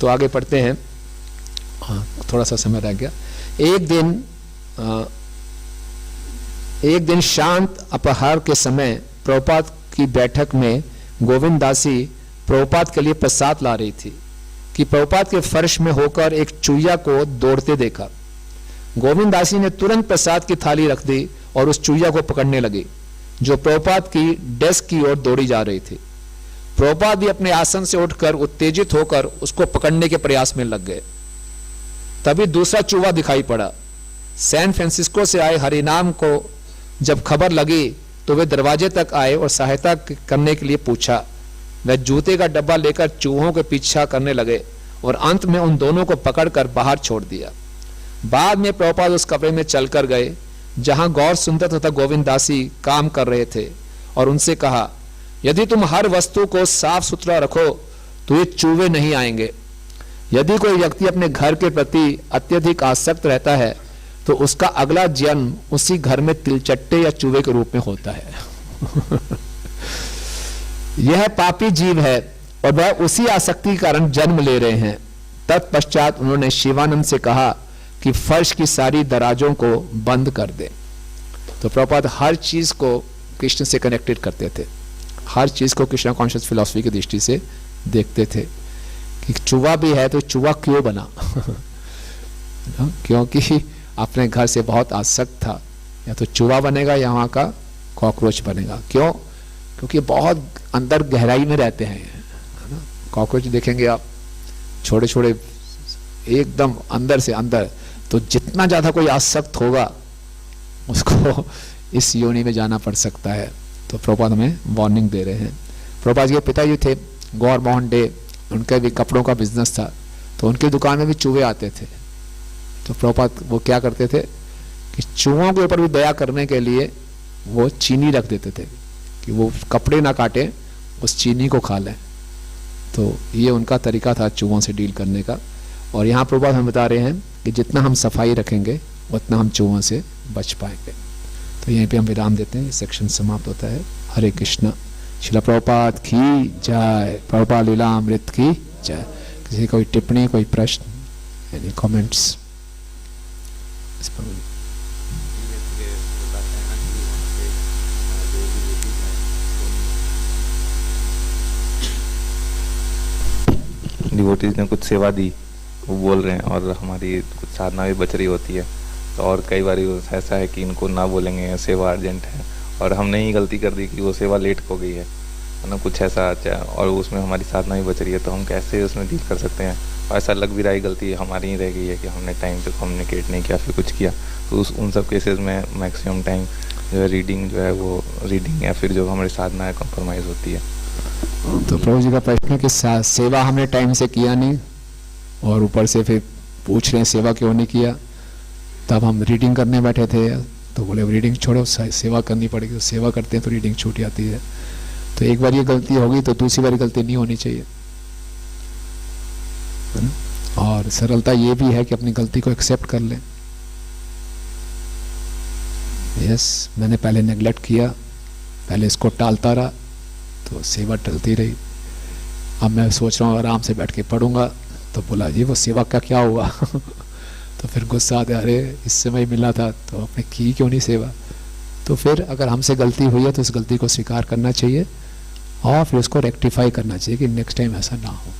तो आगे पढ़ते हैं, हाँ थोड़ा सा समय रह गया। एक दिन शांत अपहार के समय प्रभुपाद की बैठक में गोविंद दासी प्रभुपाद के लिए प्रसाद ला रही थी कि प्रभुपाद के फर्श में होकर एक चूहिया को दौड़ते देखा। गोविंद दासी ने तुरंत प्रसाद की थाली रख दी और उस चूहिया को पकड़ने लगी जो प्रभुपाद की डेस्क की ओर दौड़ी जा रही थी। प्रभुपाद भी अपने आसन से उठकर उत्तेजित होकर उसको पकड़ने के प्रयास में लग गए। तभी दूसरा चूहा दिखाई पड़ा। सैन फ्रांसिस्को से आए हरिनाम को जब खबर लगी तो वे दरवाजे तक आए और सहायता करने के लिए पूछा। वह जूते का डब्बा लेकर चूहों के पीछा करने लगे और अंत में उन दोनों को पकड़कर बाहर छोड़ दिया। बाद में प्रभुपाद उस कमरे में चलकर गए जहां गौर सुंदर तथा गोविंद दासी काम कर रहे थे और उनसे कहा, यदि तुम हर वस्तु को साफ सुथरा रखो तो ये चूहे नहीं आएंगे। यदि कोई व्यक्ति अपने घर के प्रति अत्यधिक आसक्त रहता है तो उसका अगला जन्म उसी घर में तिलचट्टे या चूहे के रूप में होता है। यह पापी जीव है और वह उसी आसक्ति के कारण जन्म ले रहे हैं। तत्पश्चात उन्होंने शिवानंद से कहा कि फर्श की सारी दराजों को बंद कर दे। तो प्रभुपाद हर चीज को कृष्ण से कनेक्टेड करते थे, हर चीज को कृष्ण कॉन्शियस फिलॉसफी की दृष्टि से देखते थे कि चूहा भी है तो चूहा क्यों बना। क्योंकि अपने घर से बहुत आसक्त था, या तो चूहा बनेगा या वहां का कॉकरोच बनेगा। क्यों? क्योंकि बहुत अंदर गहराई में रहते हैं, है ना। कॉकरोच देखेंगे आप, छोटे छोटे एकदम अंदर से अंदर। तो जितना ज्यादा कोई आसक्त होगा उसको इस योनि में जाना पड़ सकता है। तो प्रभुपाद हमें वार्निंग दे रहे हैं। प्रभुपाद जी के पिताजी थे गौर मोहन डे, उनका भी कपड़ों का बिजनेस था, तो उनकी दुकान में भी चूहे आते थे। तो प्रभुपाद वो क्या करते थे कि चूहों के ऊपर भी दया करने के लिए वो चीनी रख देते थे कि वो कपड़े ना काटे, उस चीनी को खा लें। तो ये उनका तरीका था चूहों से डील करने का। और यहाँ प्रभुपाद हम बता रहे हैं कि जितना हम सफाई रखेंगे उतना हम चूहों से बच पाएंगे। तो यहीं पे हम विराम देते हैं, सेक्शन समाप्त होता है। हरे कृष्णा। श्रील प्रभुपाद की जय। प्रभुपाद लीलामृत की जय। किसी कोई टिप्पणी, कोई प्रश्न, एनी कमेंट्स? डिवोटीज ने कुछ सेवा दी, वो बोल रहे हैं, और हमारी कुछ साधना भी बच रही होती है। तो और कई बार ऐसा है कि इनको ना बोलेंगे, सेवा अर्जेंट है, और हमने ही गलती कर दी कि वो सेवा लेट हो गई है, है ना, कुछ ऐसा और उसमें हमारी साधना भी बच रही है, तो हम कैसे उसमें डील कर सकते हैं। और ऐसा लग भी रहा है गलती हमारी ही रह गई है कि हमने टाइम पे कम्युनिकेट नहीं किया, फिर कुछ किया, तो उन सब केसेस में मैक्सिमम टाइम जो है रीडिंग जो है वो रीडिंग या फिर जो हमारी साधना है कॉम्प्रोमाइज़ होती है। तो प्रभु जी का प्रश्न है कि सेवा हमने टाइम से किया नहीं, और ऊपर से फिर पूछ रहे हैं सेवा क्यों नहीं किया। तब हम रीडिंग करने बैठे थे, तो बोले रीडिंग छोड़ो, सेवा करनी पड़ेगी। तो सेवा करते हैं तो रीडिंग छूट जाती है। तो एक बार ये गलती होगी तो दूसरी बार गलती नहीं होनी चाहिए, है ना। और सरलता ये भी है कि अपनी गलती को एक्सेप्ट कर लें। यस, मैंने पहले नेगलेक्ट किया, पहले इसको टालता रहा, तो सेवा टलती रही। अब मैं सोच रहा हूँ आराम से बैठ के पढ़ूंगा, तो बोला जी वो सेवा का क्या हुआ तो फिर गुस्सा आता है, अरे इस समय मिला था तो आपने की क्यों नहीं सेवा। तो फिर अगर हमसे गलती हुई है तो उस गलती को स्वीकार करना चाहिए और फिर उसको रेक्टिफाई करना चाहिए कि नेक्स्ट टाइम ऐसा ना हो,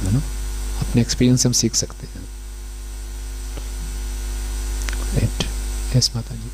है ना। अपने एक्सपीरियंस से हम सीख सकते हैं। राइट, यस माता जी।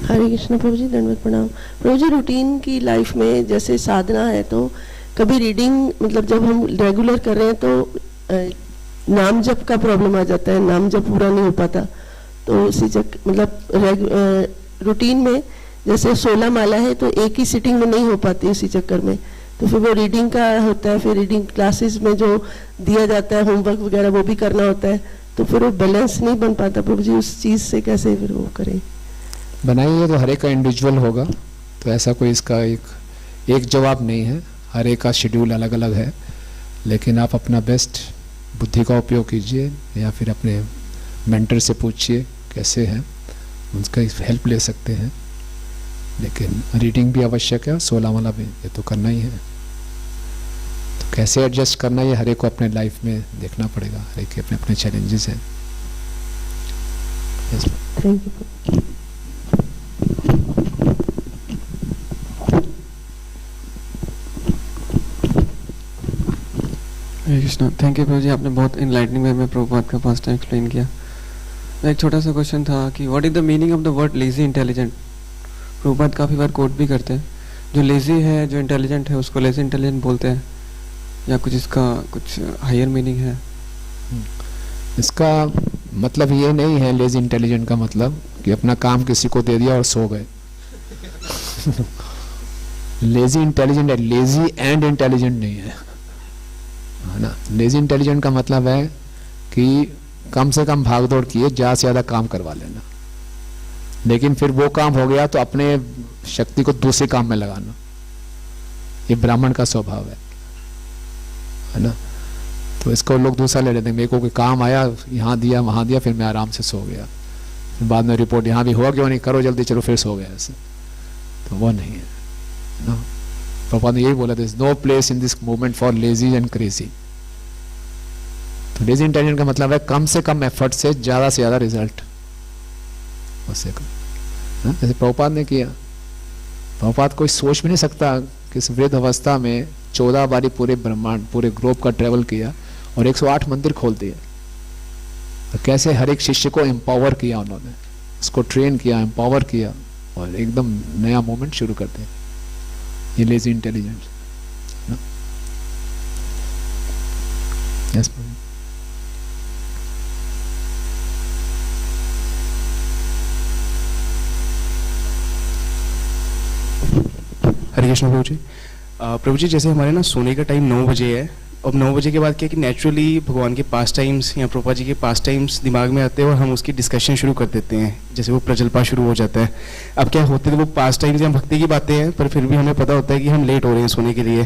हरे कृष्ण प्रभु जी, दंडवत प्रणाम। प्रभु जी, रूटीन की लाइफ में जैसे साधना है तो कभी रीडिंग मतलब जब हम रेगुलर कर रहे हैं तो नाम जप का प्रॉब्लम आ जाता है, नाम जप पूरा नहीं हो पाता। तो उसी मतलब रूटीन में जैसे 16 माला है तो एक ही सिटिंग में नहीं हो पाती, उसी चक्कर में तो फिर वो रीडिंग का होता है। फिर रीडिंग क्लासेस में जो दिया जाता है होमवर्क वगैरह वो भी करना होता है, तो फिर वो बैलेंस नहीं बन पाता। प्रभु जी, उस चीज़ से कैसे फिर वो करें? बनाइए तो हर एक का इंडिविजुअल होगा, तो ऐसा कोई इसका एक जवाब नहीं है, हर एक का शेड्यूल अलग अलग है। लेकिन आप अपना बेस्ट बुद्धि का उपयोग कीजिए या फिर अपने मेंटर से पूछिए कैसे है, उसका हेल्प ले सकते हैं। लेकिन रीडिंग भी आवश्यक है और 16 वाला भी ये तो करना ही है। तो कैसे एडजस्ट करना ये हर एक को अपने लाइफ में देखना पड़ेगा, हर एक के अपने अपने चैलेंजेस हैं। Thank you. Hare Krishna. Thank you प्रभु जी, आपने बहुत इनलाइटनिंग वे में प्रभुपाद का फर्स्ट टाइम एक्सप्लेन किया। एक छोटा सा क्वेश्चन था कि what is the meaning of the word lazy intelligent. Prabhupada काफ़ी बार कोट भी करते हैं, जो लेजी है जो इंटेलिजेंट है उसको लेजी इंटेलिजेंट बोलते हैं, या कुछ इसका कुछ हायर मीनिंग है? इसका मतलब ये नहीं है लेजी इंटेलिजेंट का मतलब कि अपना काम किसी को दे दिया और सो गए लेजी इंटेलिजेंट है, लेजी एंड इंटेलिजेंट नहीं है ना। लेजी इंटेलिजेंट का मतलब है कि कम से कम भागदौड़ किए, ज़्यादा से ज़्यादा काम करवा लेना, लेकिन फिर वो काम हो गया तो अपने शक्ति को दूसरे काम में लगाना। ये ब्राह्मण का स्वभाव है ना। तो इसको लोग दूसरा ले लेते हैं, मेरे को कोई काम आया, यहाँ दिया वहाँ दिया, फिर मैं आराम से सो गया, फिर बाद में रिपोर्ट यहाँ भी हुआ क्यों नहीं, करो जल्दी चलो, फिर सो गया ऐसे। तो वो नहीं है ना। प्रभुपाद ने यही बोला, this no place in this movement for lazy and crazy. तो लेजी इंटेलिजेंट का मतलब है कम से कम एफर्ट से ज़्यादा रिजल्ट, उससे कम। जैसे प्रभुपाद ने किया, प्रभुपाद कोई सोच भी नहीं सकता कि इस वृद्ध अवस्था में 14 बारी पूरे ब्रह्मांड पूरे ग्लोब का ट्रेवल किया और 108 मंदिर खोल दिए। तो कैसे हर एक शिष्य को एम्पावर किया उन्होंने, उसको ट्रेन किया, एम्पावर किया और एकदम नया मूवमेंट शुरू कर दिया। ये लेजी इंटेलिजेंस। यस हरे कृष्ण प्रभु जी। प्रभु जी, जैसे हमारे ना सोने का टाइम 9 बजे है, अब 9 बजे के बाद क्या है कि नेचुरली भगवान के पास टाइम्स या प्रभुपाद जी के पास टाइम्स दिमाग में आते हैं और हम उसकी डिस्कशन शुरू कर देते हैं, जैसे वो प्रजल्पा शुरू हो जाता है। अब क्या होते हैं वो पास टाइम्स या भक्ति की बातें हैं, पर फिर भी हमें पता होता है कि हम लेट हो रहे हैं सोने के लिए,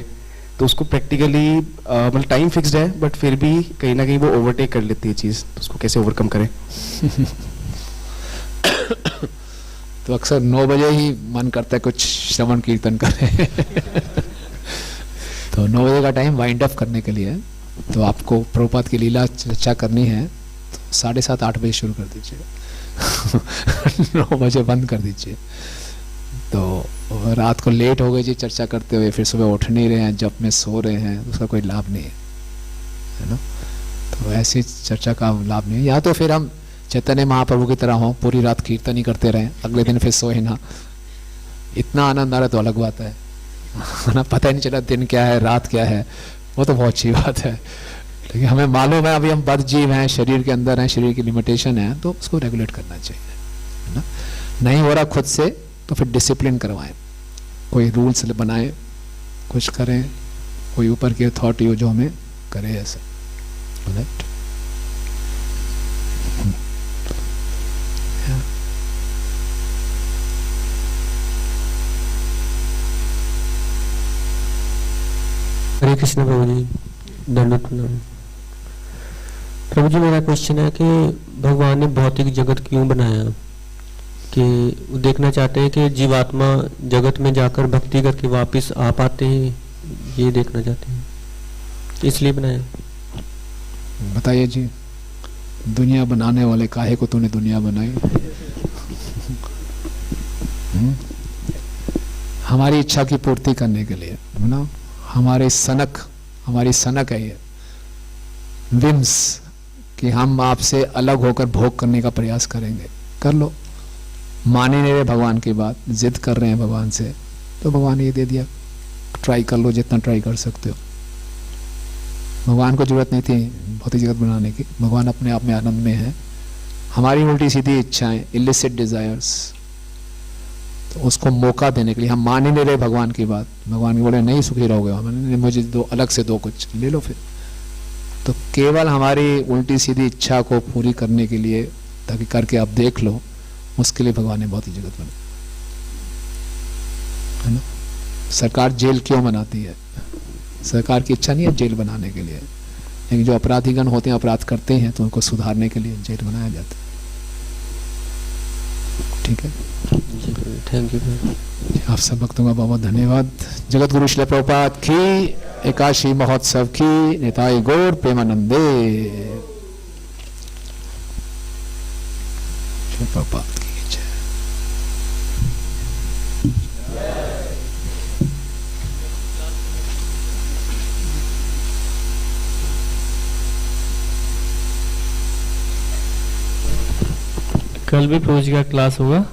तो उसको प्रैक्टिकली मतलब टाइम फिक्स्ड है बट फिर भी कहीं ना कहीं वो ओवरटेक कर लेती है चीज़, तो उसको कैसे ओवरकम करें? तो अक्सर 9 बजे ही मन करता है कुछ श्रवण कीर्तन करें तो 9 बजे का टाइम वाइंड अप करने के लिए, तो आपको प्रभुपाद की लीला चर्चा करनी है, तो 7:30 8 बजे शुरू कर दीजिए 9 बजे बंद कर दीजिए। तो रात को लेट हो गई जी चर्चा करते हुए, फिर सुबह उठ नहीं रहे हैं, जब में सो रहे हैं, उसका कोई लाभ नहीं है ना। तो ऐसी चर्चा का लाभ नहीं है। या तो फिर हम चैतन्य महाप्रभु की तरह हों, पूरी रात कीर्तन ही करते रहें, अगले दिन फिर सोए ना, इतना आनंद आ रहा तो अलग बात है ना। पता ही नहीं चला दिन क्या है रात क्या है, वो तो बहुत अच्छी बात है। लेकिन हमें मालूम है अभी हम बद्ध जीव हैं, शरीर के अंदर हैं, शरीर की लिमिटेशन है, तो उसको रेगुलेट करना चाहिए, है ना। नहीं हो रहा खुद से तो फिर डिसिप्लिन करवाएं, कोई रूल्स बनाएं, कुछ करें, कोई ऊपर की अथॉरिटी हो जो हमें करे ऐसा, राइट। हरे कृष्ण प्रभु जी, दंडवत प्रणाम। प्रभु जी मेरा क्वेश्चन है कि भगवान ने भौतिक जगत क्यों बनाया, कि वो देखना चाहते हैं कि जीवात्मा जगत में जाकर भक्ति करके वापस आ पाते हैं, ये देखना चाहते हैं, इसलिए बनाया। बताइए जी, दुनिया बनाने वाले काहे को तूने दुनिया बनाई? हमारी इच्छा की पूर्ति करने के लिए, है ना। हमारी सनक है ये विम्स कि हम आपसे अलग होकर भोग करने का प्रयास करेंगे। कर लो, मान ही नहीं रहे भगवान की बात, जिद कर रहे हैं भगवान से, तो भगवान ये दे दिया, ट्राई कर लो जितना ट्राई कर सकते हो। भगवान को जरूरत नहीं थी भौतिक जगत बनाने की, भगवान अपने आप में आनंद में है। हमारी उल्टी सीधी इच्छाएं, इलिसिट डिजायर्स, तो उसको मौका देने के लिए हम मान ही नहीं रहे भगवान की बात। भगवान के बोले नहीं सुखी रहोगे, हमने मुझे दो, अलग से दो, कुछ ले लो फिर। तो केवल हमारी उल्टी सीधी इच्छा को पूरी करने के लिए, ताकि करके आप देख लो, उसके लिए भगवान ने भौतिक जगत बनाई, है ना। सरकार जेल क्यों बनाती है? सरकार की इच्छा नहीं है जेल बनाने के लिए, लेकिन जो अपराधीगण होते हैं, अपराध करते हैं, तो उनको सुधारने के लिए जेल बनाया जाता है। ठीक है, थैंक यू। आप सब भक्तों का बहुत बहुत धन्यवाद। जगत गुरु श्रील प्रभुपाद की, एकादशी महोत्सव की, निताई गौर प्रेमानंदे। श्रील प्रभुपाद की जय। कल भी प्रभु जी का क्लास होगा।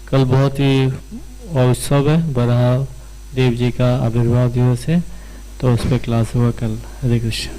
कल बहुत ही उत्सव है, बराह देव जी का आविर्भाव दिवस है, तो उस पर क्लास होगा कल। हरे कृष्ण।